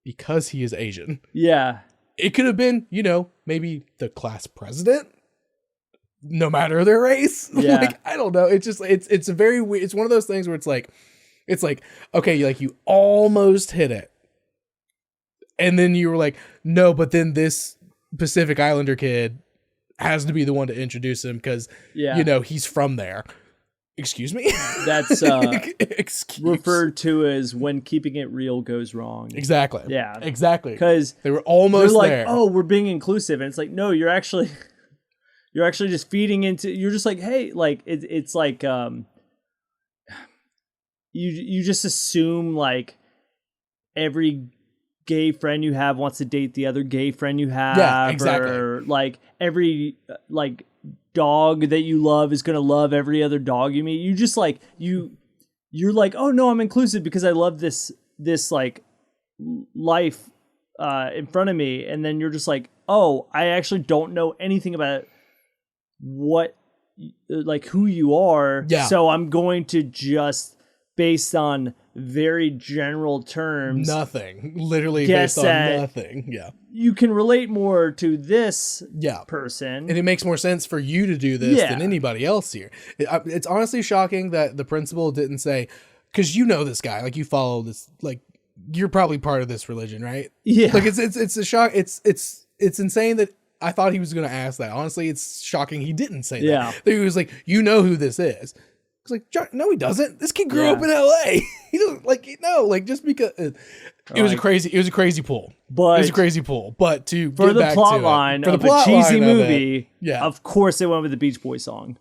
because he is Asian. Yeah. It could have been, you know, maybe the class president, no matter their race. Yeah. Like, I don't know. It's just, it's a very weird, it's one of those things where it's like, okay, like you almost hit it. And then you were like, no, but then this Pacific Islander kid has to be the one to introduce him because, you know, he's from there. Excuse me? That's referred to as when keeping it real goes wrong. Exactly. Yeah. Exactly. Because they were almost like, there. Oh, we're being inclusive. And it's like, no, you're actually just feeding into, you're just like, hey, like, it's like, you just assume like every gay friend you have wants to date the other gay friend you have. Yeah, exactly. Or like every, like, dog that you love is going to love every other dog you meet. You just like you're like, oh no, I'm inclusive because I love this like life in front of me, and then you're just like, oh, I actually don't know anything about what, like, who you are. So I'm going to just, based on very general terms, literally based on nothing. You can relate more to this person. And it makes more sense for you to do this than anybody else here. It's honestly shocking that the principal didn't say, because you know this guy, like you follow this, like you're probably part of this religion, right? Yeah. Like it's a shock. It's insane that I thought he was going to ask that. Honestly, it's shocking he didn't say that. Yeah. That he was like, you know who this is. It's like, John, no, he doesn't. This kid grew up in LA. He doesn't just because it was a crazy pull. But it was a crazy pull. But to for get the back plot to line it, for of the plot a cheesy line movie, of course they went with the Beach Boys song.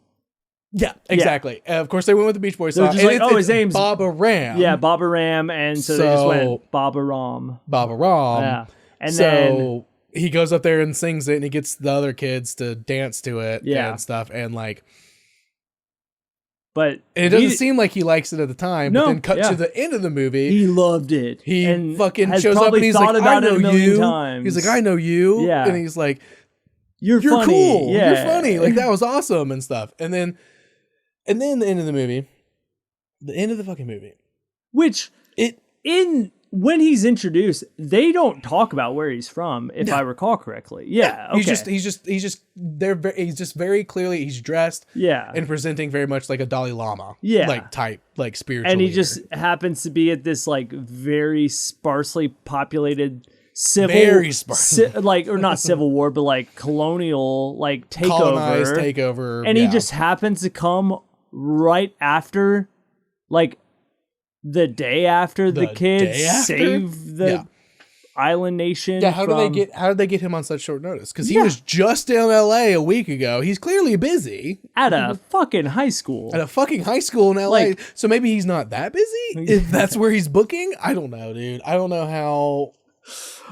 Yeah, exactly. Of course they went with the Beach Boys song. They're just like, oh, his name's Baba Ram. Yeah, Baba Ram, and so they just went Baba Ram. Baba Ram. Yeah, and so then he goes up there and sings it, and he gets the other kids to dance to it and stuff, and like. But it doesn't seem like he likes it at the time. But then cut to the end of the movie. He loved it. He fucking shows up and he's like, I know you. He's like, I know you. Yeah. And he's like, You're funny. Cool. Yeah. You're funny. Like, that was awesome and stuff. And then the end of the movie. The end of the fucking movie. Which, when he's introduced, they don't talk about where he's from, if I recall correctly. Yeah, okay. He's just very clearly, he's dressed and presenting very much like a Dalai Lama like type, like spiritual and he leader. just happens to be at this like very sparsely populated or not civil war, but like colonial, like colonized takeover. And he just happens to come right after, like, the day after the kids save the island nation. Yeah, how did they get him on such short notice? Because he was just in LA a week ago. He's clearly busy at a fucking high school. At a fucking high school in LA. So maybe he's not that busy. If that's where he's booking, I don't know, dude. I don't know how.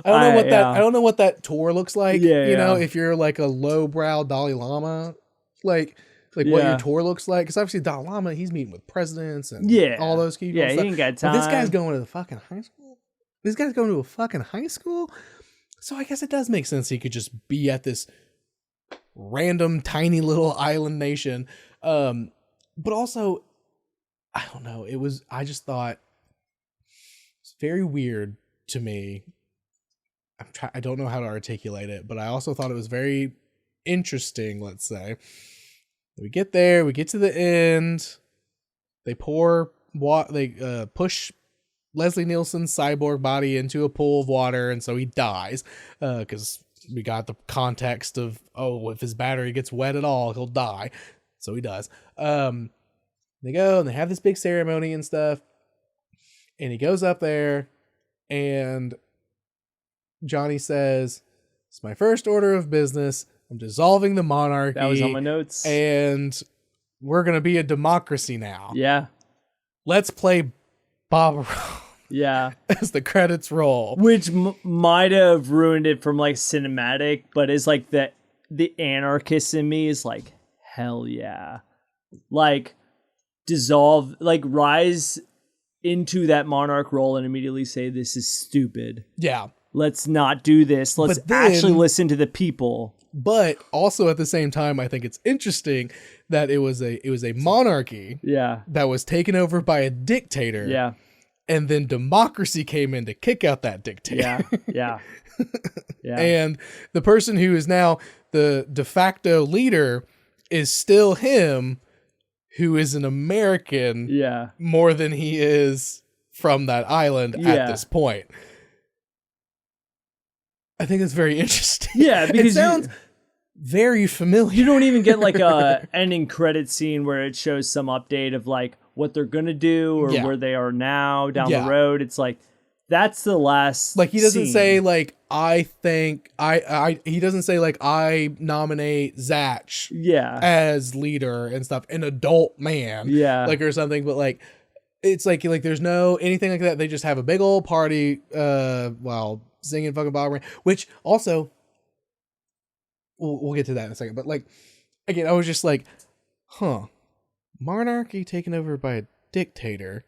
I don't know what that tour looks like. You know, if you're like a lowbrow Dalai Lama, like what your tour looks like. Because obviously Dalai Lama, he's meeting with presidents and all those people. Yeah, he ain't got time. But this guy's going to the fucking high school. This guy's going to a fucking high school. So I guess it does make sense he could just be at this random tiny little island nation. But also, I don't know. I just thought it's very weird to me. I don't know how to articulate it, but I also thought it was very interesting, let's say. We get there, we get to the end. They push Leslie Nielsen's cyborg body into a pool of water, and so he dies. Because we got the context of, if his battery gets wet at all, he'll die. So he does. They go and they have this big ceremony and stuff. And he goes up there, and Johnny says, "It's my first order of business. I'm dissolving the monarchy." That was on my notes. And we're going to be a democracy now. Yeah. Let's play Bob as the credits roll. Which might have ruined it from like cinematic, but it's like the anarchist in me is like, hell yeah. Like dissolve, like rise into that monarch role and immediately say, this is stupid. Yeah. Let's not do this. Let's actually listen to the people. But also at the same time, I think it's interesting that it was a monarchy that was taken over by a dictator. Yeah. And then democracy came in to kick out that dictator. Yeah. And the person who is now the de facto leader is still him, who is an American more than he is from that island at this point. I think it's very interesting. Yeah, because it sounds very familiar. You don't even get like a ending credit scene where it shows some update of like what they're gonna do or where they are now down the road. It's like that's the last. Like he doesn't say like I think he doesn't say like I nominate Zach as leader and stuff, an adult man like or something, but like it's like there's no anything like that. They just have a big old party while singing fucking Bob Ram, which also we'll get to that in a second. But like again, I was just like, monarchy taken over by a dictator,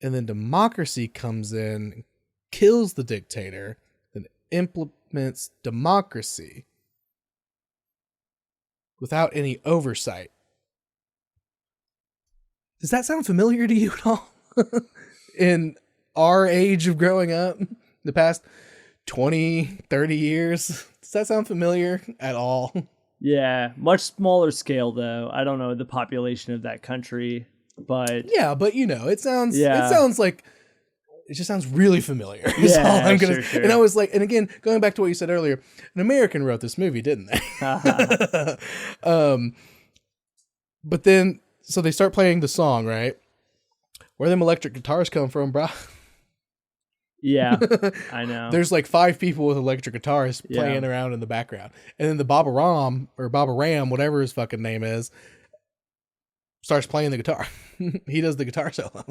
and then democracy comes in, kills the dictator, then implements democracy without any oversight. Does that sound familiar to you at all? In our age of growing up, the past 20, 30 years, does that sound familiar at all? Yeah, much smaller scale though. I don't know the population of that country, but but you know, it sounds like it just sounds really familiar. All I'm gonna, sure. And I was like, and again, going back to what you said earlier, an American wrote this movie, didn't they? But then so they start playing the song, right? Where them electric guitars come from, bro? Yeah, I know. There's like 5 people with electric guitars playing around in the background. And then the Baba Ram, whatever his fucking name is, starts playing the guitar. He does the guitar solo.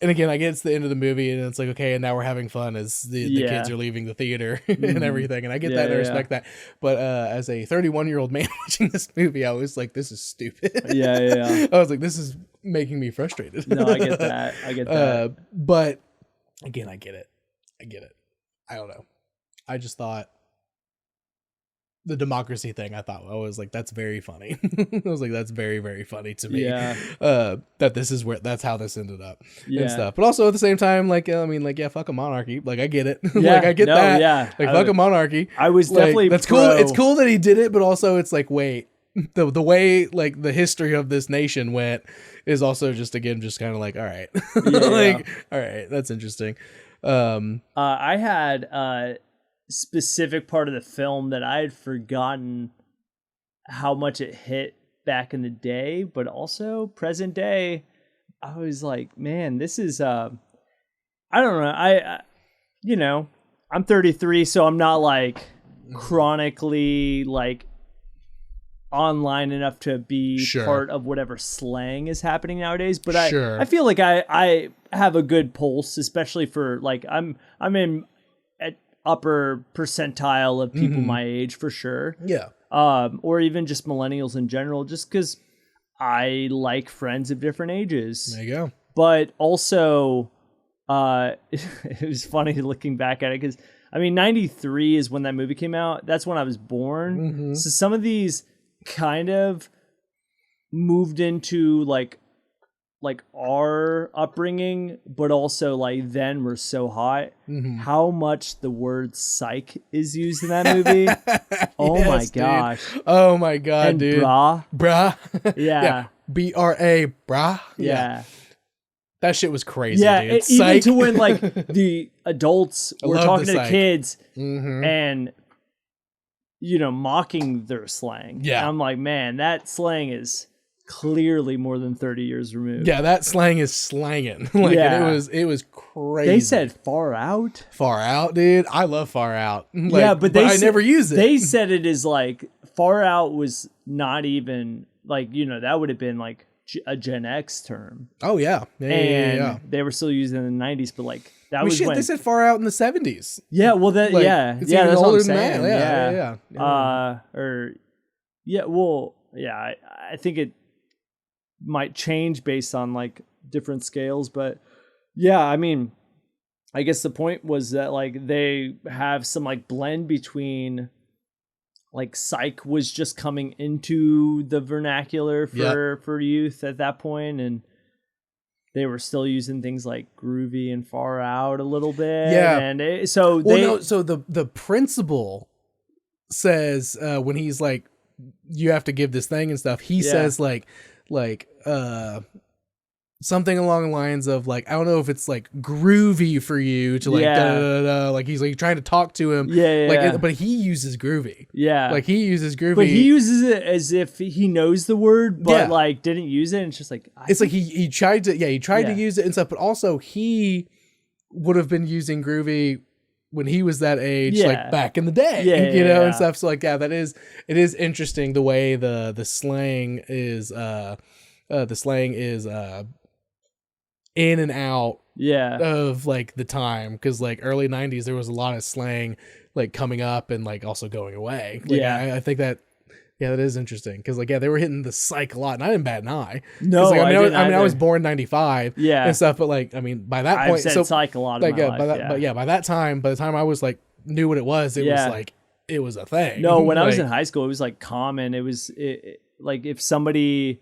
And again, I get it's the end of the movie and it's like, okay, and now we're having fun as the kids are leaving the theater and everything. And I get that and I respect that. But as a 31-year-old man watching this movie, I was like, this is stupid. I was like, this is making me frustrated. No, I get that. But again, I get it. I don't know. I just thought the democracy thing, I was like, that's very funny. I was like, that's very, very funny to me. That this is that's how this ended up and stuff. But also at the same time, like, I mean, like, fuck a monarchy. Like, I get it. Like, I get that. Yeah. Like, fuck a monarchy. I was definitely that's cool. It's cool that he did it, but also it's like, wait, the way like the history of this nation went is also just again just kind of like, all right. Like, all right, that's interesting. I had a specific part of the film that I had forgotten how much it hit back in the day, but also present day. I was like, man, this is I don't know. I you know, I'm 33, so I'm not like chronically like online enough to be part of whatever slang is happening nowadays, but I feel like I have a good pulse, especially for like I'm in at upper percentile of people my age for sure. Yeah. Or even just millennials in general, just because I like friends of different ages. There you go. But also, it was funny looking back at it because, I mean, 93 is when that movie came out. That's when I was born. So some of these kind of moved into like our upbringing, but also like then were so hot. How much the word psych is used in that movie. Oh yes, my gosh. Dude. Oh my god, and dude. Brah. Yeah. BRA, brah. Yeah. That shit was crazy, yeah, dude. Even to when like the adults were talking to the kids Mm-hmm. and mocking their slang. Yeah. And I'm like, man, that slang is clearly more than 30 years removed. Yeah, that slang is slanging. Like it was crazy. They said far out. Far out, dude. I love far out. Like, yeah, but I never use it. They said it is like far out was not even like, that would have been like a Gen X term. Oh yeah. Yeah. They were still using it in the 90s, but like that was when they said far out in the 70s. Yeah, well that like, it's even that's older what I'm than saying. that. Yeah. I think it might change based on like different scales, but yeah, I mean, I guess the point was that like they have some like blend between like psych was just coming into the vernacular for youth at that point, and they were still using things like groovy and far out a little bit. Yeah. And so the principal says when he's like, you have to give this thing and stuff, he says like something along the lines of like, I don't know if it's like groovy for you to like da, da, da, da. Like he's like trying to talk to him, but he uses groovy, like he uses groovy, but he uses it as if he knows the word, but like didn't use it. And it's just like like he tried to to use it and stuff, but also he would have been using groovy when he was that age, like back in the day, and stuff. So like, it is interesting the way the slang is in and out of like the time, because like early 90s there was a lot of slang like coming up and like also going away. Like, I think that that is interesting, because like they were hitting the psych a lot, and I didn't bat an eye. No, like, I was born 95 and stuff, but like I mean by that point, I've said psych a lot of my life, by the time I was like knew what it was, was like it was a thing. No, when I was in high school, it was like common. It was like if somebody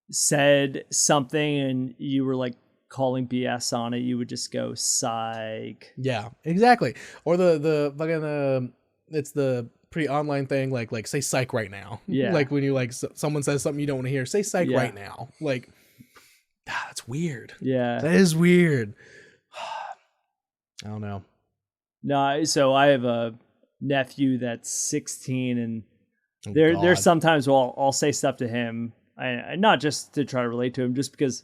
said something and you were like calling BS on it, you would just go psych. Yeah, exactly. Or the fucking it's the pretty online thing, like say psych right now. Yeah, like when you like someone says something you don't want to hear, say psych right now. Like that's weird. Yeah, that is weird. I don't know. No, so I have a nephew that's 16, and there's sometimes I'll say stuff to him. I not just to try to relate to him, just because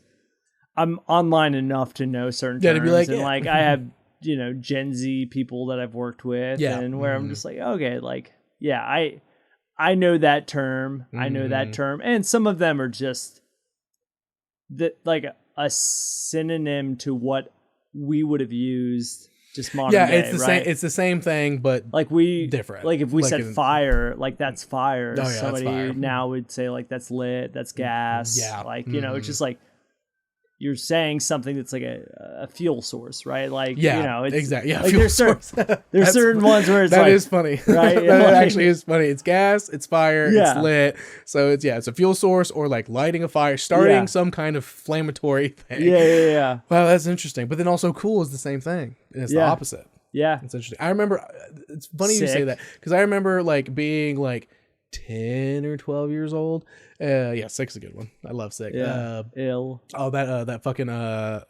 I'm online enough to know certain terms, to be like, and like I have Gen Z people that I've worked with, and where I'm just like, okay, like I know that term, I know that term, and some of them are just that like a synonym to what we would have used just modern day, it's the right? same. It's the same thing, but like different. Like if we said fire, like that's fire. Somebody that's fire. Now would say like that's lit, that's gas. Yeah, like it's just like you're saying something that's like a fuel source, right? Like it's, exactly. Yeah, like fuel there's source. There's certain ones where it's that like, is funny, right? That actually is funny. It's gas, it's fire, it's lit. So it's a fuel source, or like lighting a fire, starting some kind of inflammatory thing. Yeah. Wow, that's interesting. But then also cool is the same thing. It's the opposite. Yeah, it's interesting. I remember. It's funny you say that, because I remember like being like 10 or 12 years old, Yeah, Sick's a good one. I love Sick. Yeah. Ill. Oh, that fucking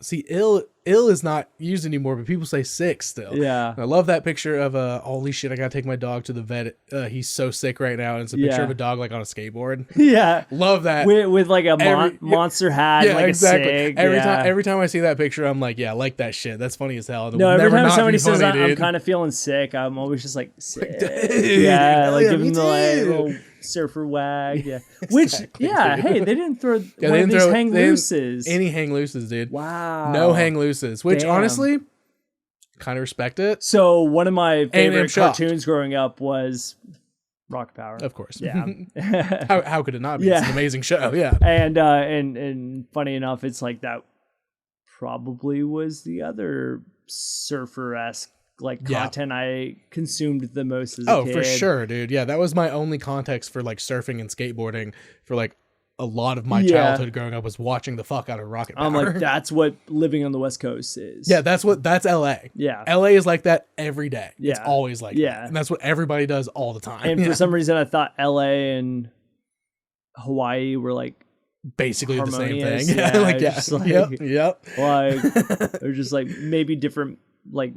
see, ill is not used anymore, but people say Sick still. Yeah. And I love that picture of holy shit, I gotta take my dog to the vet. He's so sick right now, and it's a picture of a dog like on a skateboard. Yeah. Love that. With like a monster hat, yeah, like exactly. a Sig. Every time I see that picture, I'm like, yeah, I like that shit. That's funny as hell. No, every time somebody says I'm kind of feeling sick, I'm always just like, sick. Yeah, like give them the little surfer wag. Yeah. Which, yeah, hey, they didn't throw one of these hang looses. Any hang looses, dude. Wow. No hang looses, which honestly, kind of respect it. So one of my favorite cartoons growing up was Rocket Power. Of course. Yeah. how could it not be? It's an amazing show. Yeah. And funny enough, it's like that probably was the other surfer-esque like content I consumed the most as a kid. For sure, dude. Yeah, that was my only context for like surfing and skateboarding for like a lot of my childhood growing up was watching the fuck out of Rocket Power. I'm like, that's what living on the West Coast is. Yeah, that's LA. Yeah. LA is like that every day. Yeah. It's always like that. And that's what everybody does all the time. And for some reason I thought LA and Hawaii were like basically the same harmonious. thing. Yeah. Like, yep. Like they're just like maybe different like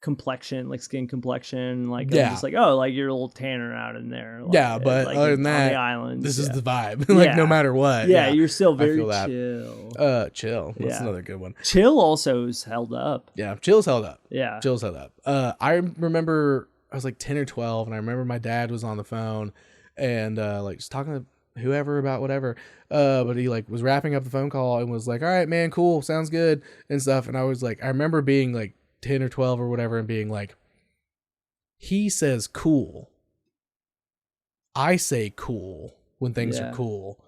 complexion, like skin complexion, like I'm just like, oh, like you're a little tanner out in there. Like, but like other than that, on the islands, this is the vibe. Like no matter what. Yeah, you're still very chill. Chill. That's another good one. Chill also is held up. Yeah, Chill's held up. Yeah. Chill's held up. I remember I was like 10 or 12 and I remember my dad was on the phone and like just talking to whoever about whatever. But he like was wrapping up the phone call and was like, all right, man, cool. Sounds good and stuff. And I was like, I remember being like 10 or 12 or whatever and being like, he says cool. I say cool when things are cool.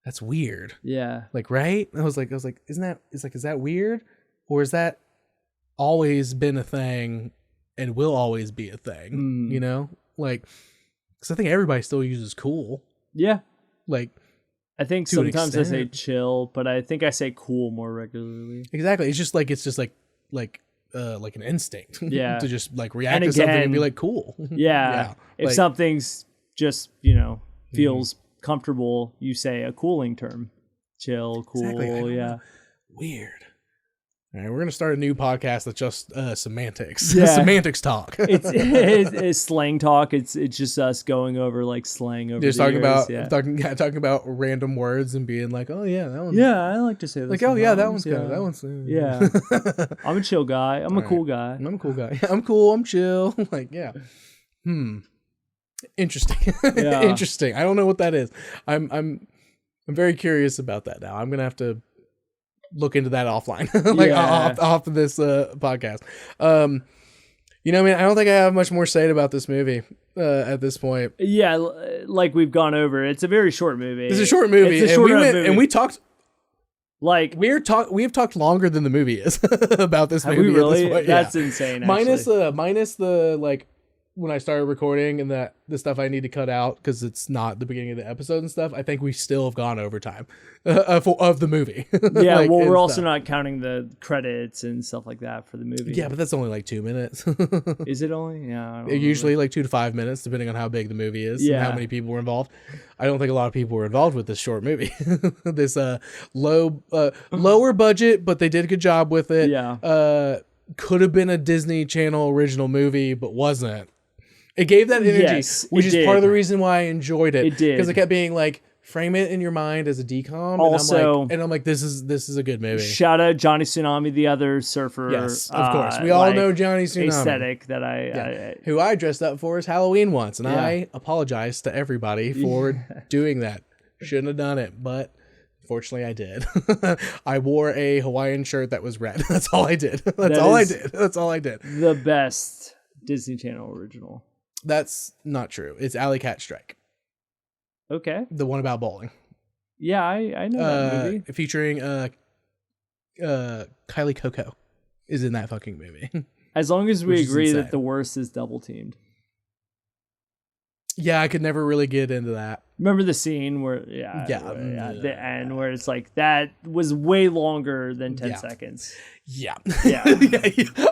That's weird. Yeah. Like, right? I was like, is that weird? Or is that always been a thing and will always be a thing? You know? Like, because I think everybody still uses cool. Yeah. Like, I think sometimes I say chill, but I think I say cool more regularly. Exactly. It's just like an instinct. Yeah. To just like react to something and be like, cool. Yeah. If something's just, feels comfortable, you say a cooling term. Chill, cool. Exactly. Yeah. Weird. All right, we're gonna start a new podcast that's just semantics. Semantics talk. It's slang talk. It's just us going over like slang over. Just talking about random words and being like, oh yeah, that one. Yeah, I like to say this. Like, oh yeah, that one's good. That one's. Yeah. I'm a chill guy. I'm a cool guy. I'm a cool guy. I'm cool. I'm chill. Like, yeah. Interesting. Yeah. Interesting. I don't know what that is. I'm very curious about that now. I'm gonna have to look into that offline, off of this podcast. Man, I don't think I have much more to say about this movie at this point. Yeah, like we've gone over. It's a very short movie. It's a short movie, and we talked. Like we have talked longer than the movie is about this movie. Have we really? At this point. That's insane. Actually. Minus the like when I started recording and the stuff I need to cut out because it's not the beginning of the episode and stuff. I think we still have gone over time of the movie. Yeah, like, we're also not counting the credits and stuff like that for the movie. Yeah, but that's only like 2 minutes. Is it only? Yeah, usually like 2 to 5 minutes, depending on how big the movie is and how many people were involved. I don't think a lot of people were involved with this short movie. This lower budget, but they did a good job with it. Yeah, could have been a Disney Channel original movie, but wasn't. It gave that energy, which is part of the reason why I enjoyed it. It did. Because it kept being like, frame it in your mind as a decom. Also, and I'm like, this is a good movie. Shout out Johnny Tsunami, the other surfer. Yes, of course. We all know Johnny Tsunami. Aesthetic that who I dressed up for as Halloween once. And I apologize to everybody for doing that. Shouldn't have done it, but fortunately I did. I wore a Hawaiian shirt that was red. That's all I did. That's all I did. The best Disney Channel original. That's not true. It's Alley Cat Strike. Okay. The one about bowling. Yeah, I know that movie. Featuring Kylie Coco is in that fucking movie. As long as we agree that the worst is Double Teamed. Yeah, I could never really get into that. Remember the scene where the end where it's like that was way longer than 10 seconds. Yeah. Yeah.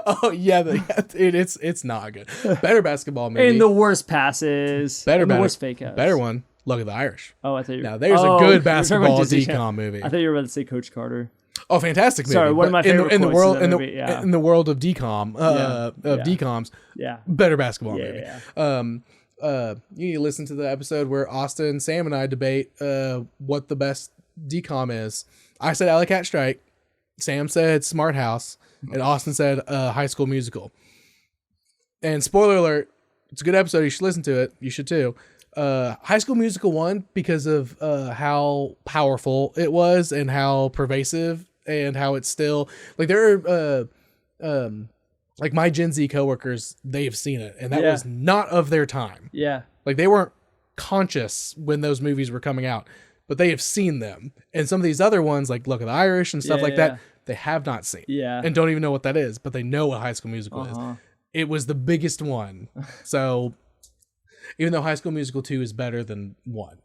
Oh yeah, it's not good. Better basketball movie. And the worst passes. The worst fake outs. Better one. Luck of the Irish. Oh, I thought you. Now there's a good basketball decom movie. I thought you were about to say Coach Carter. Oh, fantastic movie! Sorry, one of my favorite in the world in the world of decom decoms. Yeah, better basketball movie. Yeah. You need to listen to the episode where Austin, Sam, and I debate what the best decom is. I said Alley Cat Strike. Sam said Smart House, and Austin said High School Musical. And spoiler alert, it's a good episode. You should listen to it. You should too. High School Musical won because of how powerful it was and how pervasive and how it's still like there are like my Gen Z coworkers, they've seen it and that was not of their time. Yeah. Like they weren't conscious when those movies were coming out, but they have seen them. And some of these other ones like Luck of the Irish and stuff that, they have not seen. Yeah. And don't even know what that is, but they know what High School Musical is. It was the biggest one. So even though High School Musical 2 is better than 1,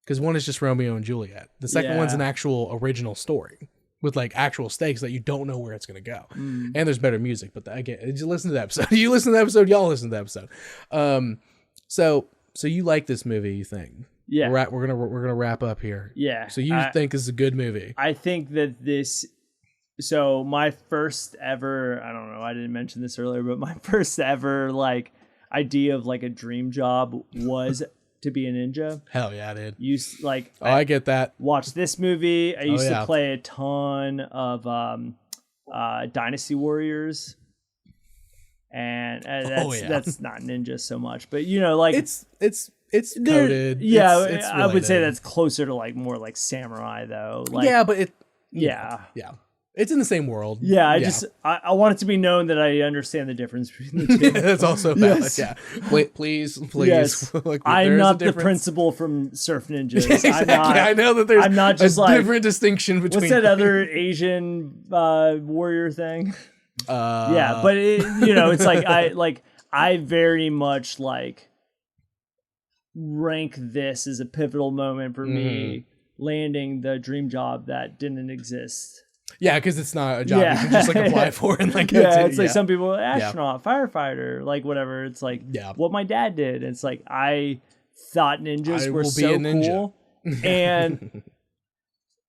because 1 is just Romeo and Juliet. The second one's an actual original story with like actual stakes that you don't know where it's going to go. And there's better music, but again, you listen to the episode. You listen to the episode, y'all listen to the episode. So you like this movie, you think? Yeah. We're gonna wrap up here. Yeah. So you think this is a good movie? I think that this. So my first ever, I don't know, I didn't mention this earlier, but my first ever like idea of like a dream job was to be a ninja. Hell yeah, dude. I get that. Watch this movie. I used to play a ton of Dynasty Warriors. And that's not ninja so much, but you know, like it's coded. Yeah, it's I would say that's closer to like more like samurai though. Like, yeah. It's in the same world. Yeah, I want it to be known that I understand the difference between the two. That's also valid. Yes. Yeah. Wait, please. Yes. Like, I'm not the principal from Surf Ninjas. Exactly. I know that there's I'm not just a different distinction between. What's that other Asian warrior thing? Yeah, but it's like I very much like rank this as a pivotal moment for me landing the dream job that didn't exist. Yeah, because it's not a job you can just like apply for and like it's like some people astronaut, firefighter, like whatever. It's like what my dad did. It's like I thought ninjas were so cool, and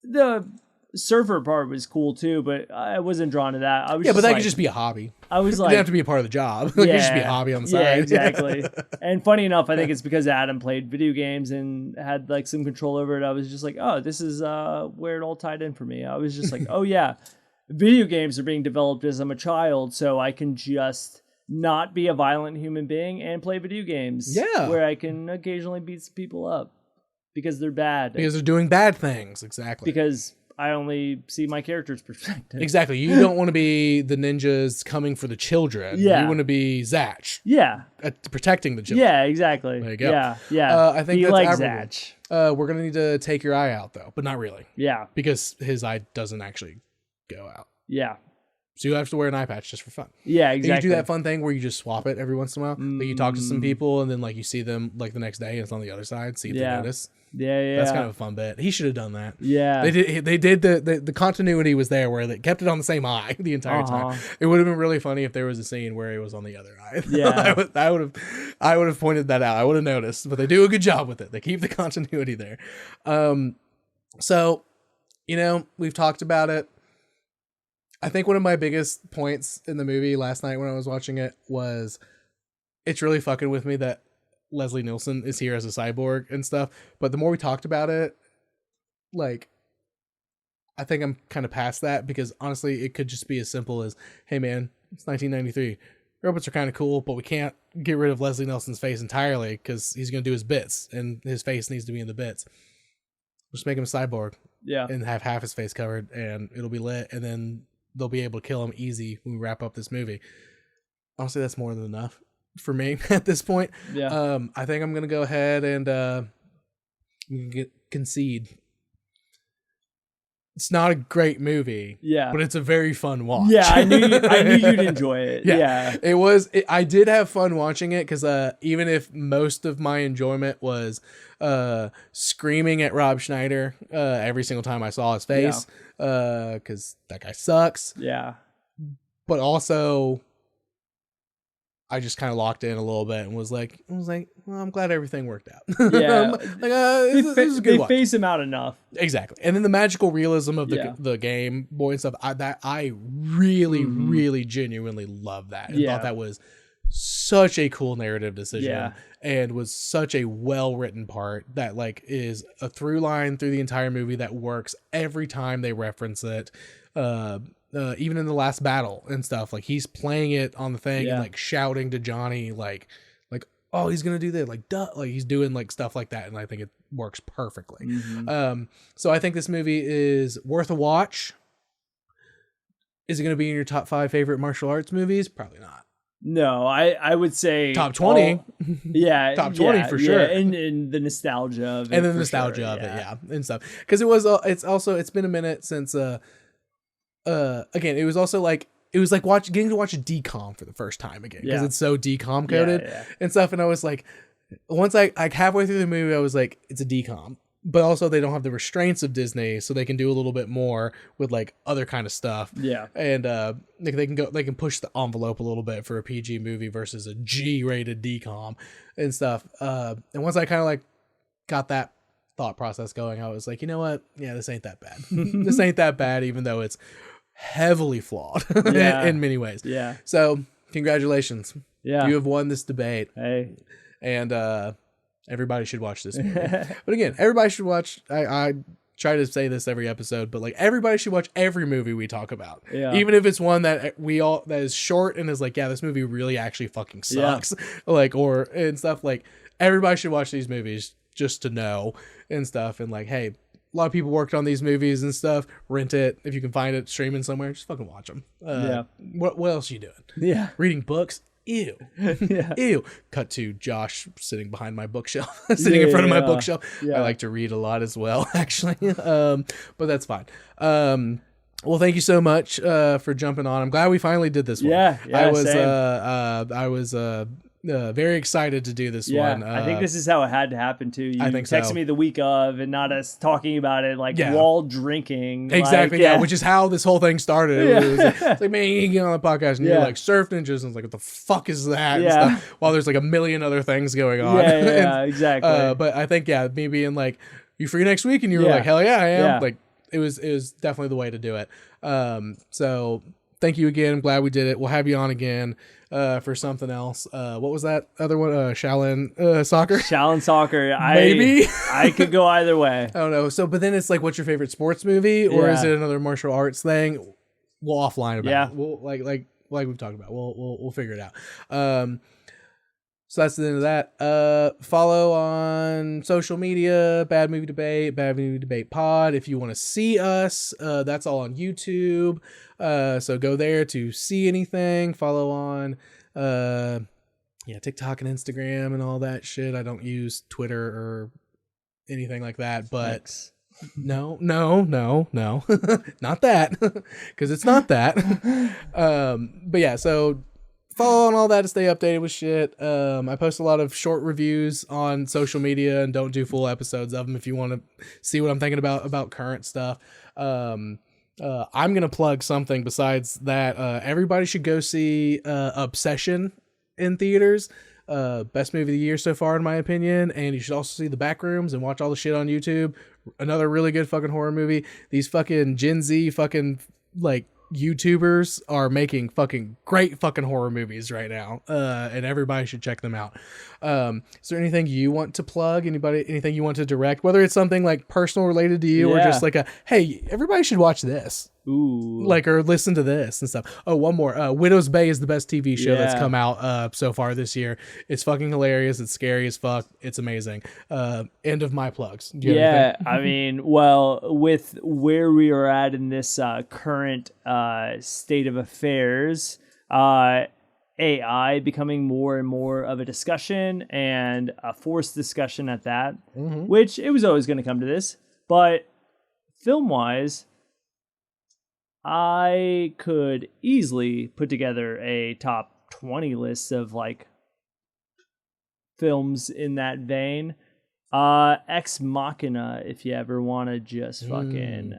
the surfer part was cool too, but I wasn't drawn to that. I was but that could just be a hobby. I was like, it didn't have to be a part of the job. It could just be a hobby on the side. Yeah, exactly. And funny enough, I think it's because Adam played video games and had like some control over it. I was just like, oh, this is where it all tied in for me. I was just like, oh yeah, video games are being developed as I'm a child, so I can just not be a violent human being and play video games. Yeah, where I can occasionally beat people up because they're bad. Because they're doing bad things. Exactly. Because I only see my character's perspective. Exactly. You don't want to be the ninjas coming for the children. Yeah. You want to be Zatch. Yeah. Protecting the children. Yeah, exactly. There you go. Yeah, yeah. I think he that's likes admirable. Zatch. We're going to need to take your eye out, though, but not really. Yeah. Because his eye doesn't actually go out. Yeah. So you have to wear an eye patch just for fun. Yeah, exactly. And you do that fun thing where you just swap it every once in a while. Like you talk to some people and then like you see them like the next day and it's on the other side. See if they notice. Yeah. That's kind of a fun bit. He should have done that. Yeah. They did the continuity was there where they kept it on the same eye the entire time. It would have been really funny if there was a scene where it was on the other eye. Yeah. I would have pointed that out. I would have noticed, but they do a good job with it. They keep the continuity there. So, we've talked about it. I think one of my biggest points in the movie last night when I was watching it was it's really fucking with me that Leslie Nielsen is here as a cyborg and stuff. But the more we talked about it, like, I think I'm kind of past that because honestly, it could just be as simple as, hey man, it's 1993. Robots are kind of cool, but we can't get rid of Leslie Nielsen's face entirely because he's going to do his bits and his face needs to be in the bits. Just make him a cyborg. Yeah. And have half his face covered and it'll be lit. And then they'll be able to kill him easy when we wrap up this movie. Honestly, that's more than enough for me at this point. Yeah. I think I'm going to go ahead and concede. It's not a great movie. Yeah. But it's a very fun watch. Yeah, I knew you'd enjoy it. Yeah. I did have fun watching it because even if most of my enjoyment was screaming at Rob Schneider every single time I saw his face, because that guy sucks. Yeah. But also, I just kind of locked in a little bit and was like, well, I'm glad everything worked out. Yeah, this is a good watch. They phase him out enough. Exactly, and then the magical realism of the Game Boy and stuff. I really, really genuinely love that. And thought that was such a cool narrative decision, and was such a well written part that like is a through line through the entire movie that works every time they reference it. Even in the last battle and stuff, like he's playing it on the thing and like shouting to Johnny, like, oh, he's gonna do that, like, duh, like he's doing like stuff like that, and I think it works perfectly. So I think this movie is worth a watch. Is it gonna be in your top 5 favorite martial arts movies? Probably not. No, I would say top 20. Top 20 for sure. And the nostalgia of it. And the nostalgia of it, and stuff. Because it's been a minute since again, it was also like getting to watch a decom for the first time again, because it's so decom coded and stuff. And I was like, once I like halfway through the movie, I was like, it's a decom, but also they don't have the restraints of Disney, so they can do a little bit more with like other kind of stuff. And they can push the envelope a little bit for a PG movie versus a G-rated decom and stuff. And once I kind of like got that thought process going, I was like, you know what? Yeah, this ain't that bad. This ain't that bad, even though it's heavily flawed in many ways. So congratulations. You have won this debate. Hey. And everybody should watch this movie. But again, everybody should watch. I try to say this every episode, but like everybody should watch every movie we talk about. Even if it's one that that is short and is like, yeah, this movie really actually fucking sucks. Like, or and stuff, like everybody should watch these movies just to know and stuff. And like, hey, a lot of people worked on these movies and stuff. Rent it if you can find it streaming somewhere. Just fucking watch them. What else are you doing? Reading books. Ew. Ew. Cut to Josh sitting behind my bookshelf, sitting in front of my bookshelf. I like to read a lot as well, actually. But that's fine. Well, thank you so much for jumping on. I'm glad we finally did this one. I was very excited to do this one. I think this is how it had to happen too. You I think texted so. me the week of, and not us talking about it while drinking. Exactly. Which is how this whole thing started. It was it's like, man, you get on the podcast and you're like surf ninjas, and it's like, what the fuck is that? And stuff, while there's like a million other things going on. Exactly. But I think me being like, you free next week, and you were like, hell yeah, I am. Like it was definitely the way to do it. So thank you again. I'm glad we did it. We'll have you on again for something else. What was that other one? Shaolin soccer? Shaolin soccer. Maybe. I could go either way. I don't know. So, but then it's like, what's your favorite sports movie? Or is it another martial arts thing? We'll offline about it. We'll like we've talked about. We'll figure it out. So that's the end of that. Follow on social media, Bad Movie Debate Pod. If you want to see us, that's all on YouTube. So go there to see anything. Follow on TikTok and Instagram and all that shit. I don't use Twitter or anything like that, but Thanks. no, not that, because it's not that. But yeah, so follow on all that to stay updated with shit. I post a lot of short reviews on social media and don't do full episodes of them if you want to see what I'm thinking about current stuff. I'm going to plug something besides that. Everybody should go see Obsession in theaters. Best movie of the year so far, in my opinion. And you should also see The Backrooms and watch all the shit on YouTube. Another really good fucking horror movie. These fucking Gen Z fucking like YouTubers are making fucking great fucking horror movies right now, and everybody should check them out. Is there anything you want to plug? Anything you want to direct, whether it's something like personal related to you or just like hey, everybody should watch this, or listen to this and stuff. Oh, one more. Widow's Bay is the best TV show that's come out so far this year. It's fucking hilarious. It's scary as fuck. It's amazing. End of my plugs. Do you have anything? I mean, well, with where we are at in this current state of affairs, AI becoming more and more of a discussion, and a forced discussion at that, which it was always going to come to this. But film-wise, I could easily put together a top 20 list of like films in that vein. Ex Machina, if you ever want to just fucking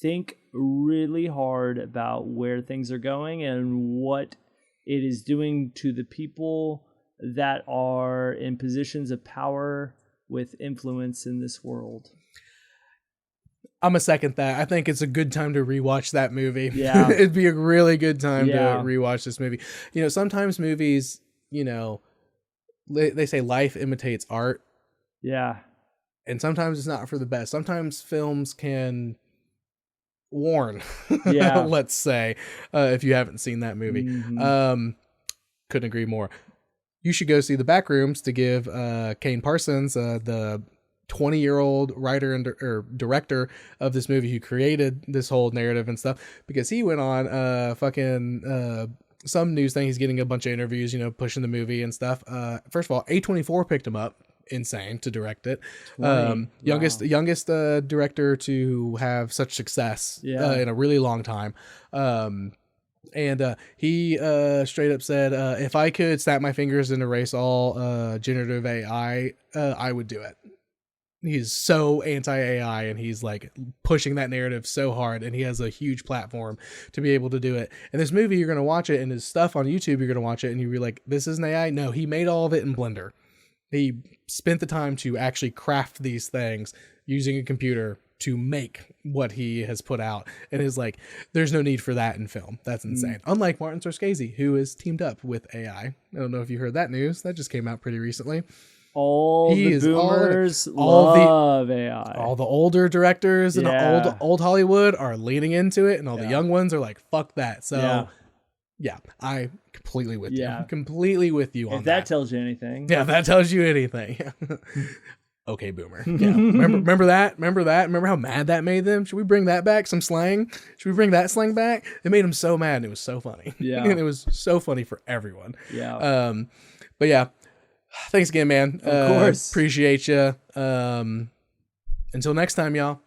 think really hard about where things are going and what it is doing to the people that are in positions of power with influence in this world. I'm a second that. I think it's a good time to rewatch that movie. Yeah. It'd be a really good time to rewatch this movie. You know, sometimes movies, you know, they say life imitates art. Yeah. And sometimes it's not for the best. Sometimes films can warn, let's say, if you haven't seen that movie. Couldn't agree more. You should go see The Backrooms to give Kane Parsons, the 20-year-old writer and or director of this movie who created this whole narrative and stuff, because he went on some news thing. He's getting a bunch of interviews, you know, pushing the movie and stuff. First of all, A24 picked him up. Insane to direct it. Youngest director to have such success in a really long time. And he straight up said, if I could snap my fingers and erase all generative AI, I would do it. He's so anti-AI, and he's like pushing that narrative so hard, and he has a huge platform to be able to do it. And this movie, you're going to watch it, and his stuff on YouTube, you're going to watch it, and you'll be like, this isn't AI? No, he made all of it in Blender. He spent the time to actually craft these things using a computer to make what he has put out. And is like, there's no need for that in film. That's insane. Unlike Martin Scorsese, who is teamed up with AI. I don't know if you heard that news. That just came out pretty recently. All the boomers love AI. All the older directors and old Hollywood are leaning into it, and all the young ones are like, fuck that. So yeah, I completely with you. Completely with you on that. If that tells you anything. Yeah, if that tells you anything. Okay, boomer. Yeah. Remember that? Remember how mad that made them? Should we bring that back? Some slang? Should we bring that slang back? It made them so mad, and it was so funny. Yeah. And it was so funny for everyone. Yeah. But yeah. Thanks again, man. Of course. Appreciate you. Until next time, y'all.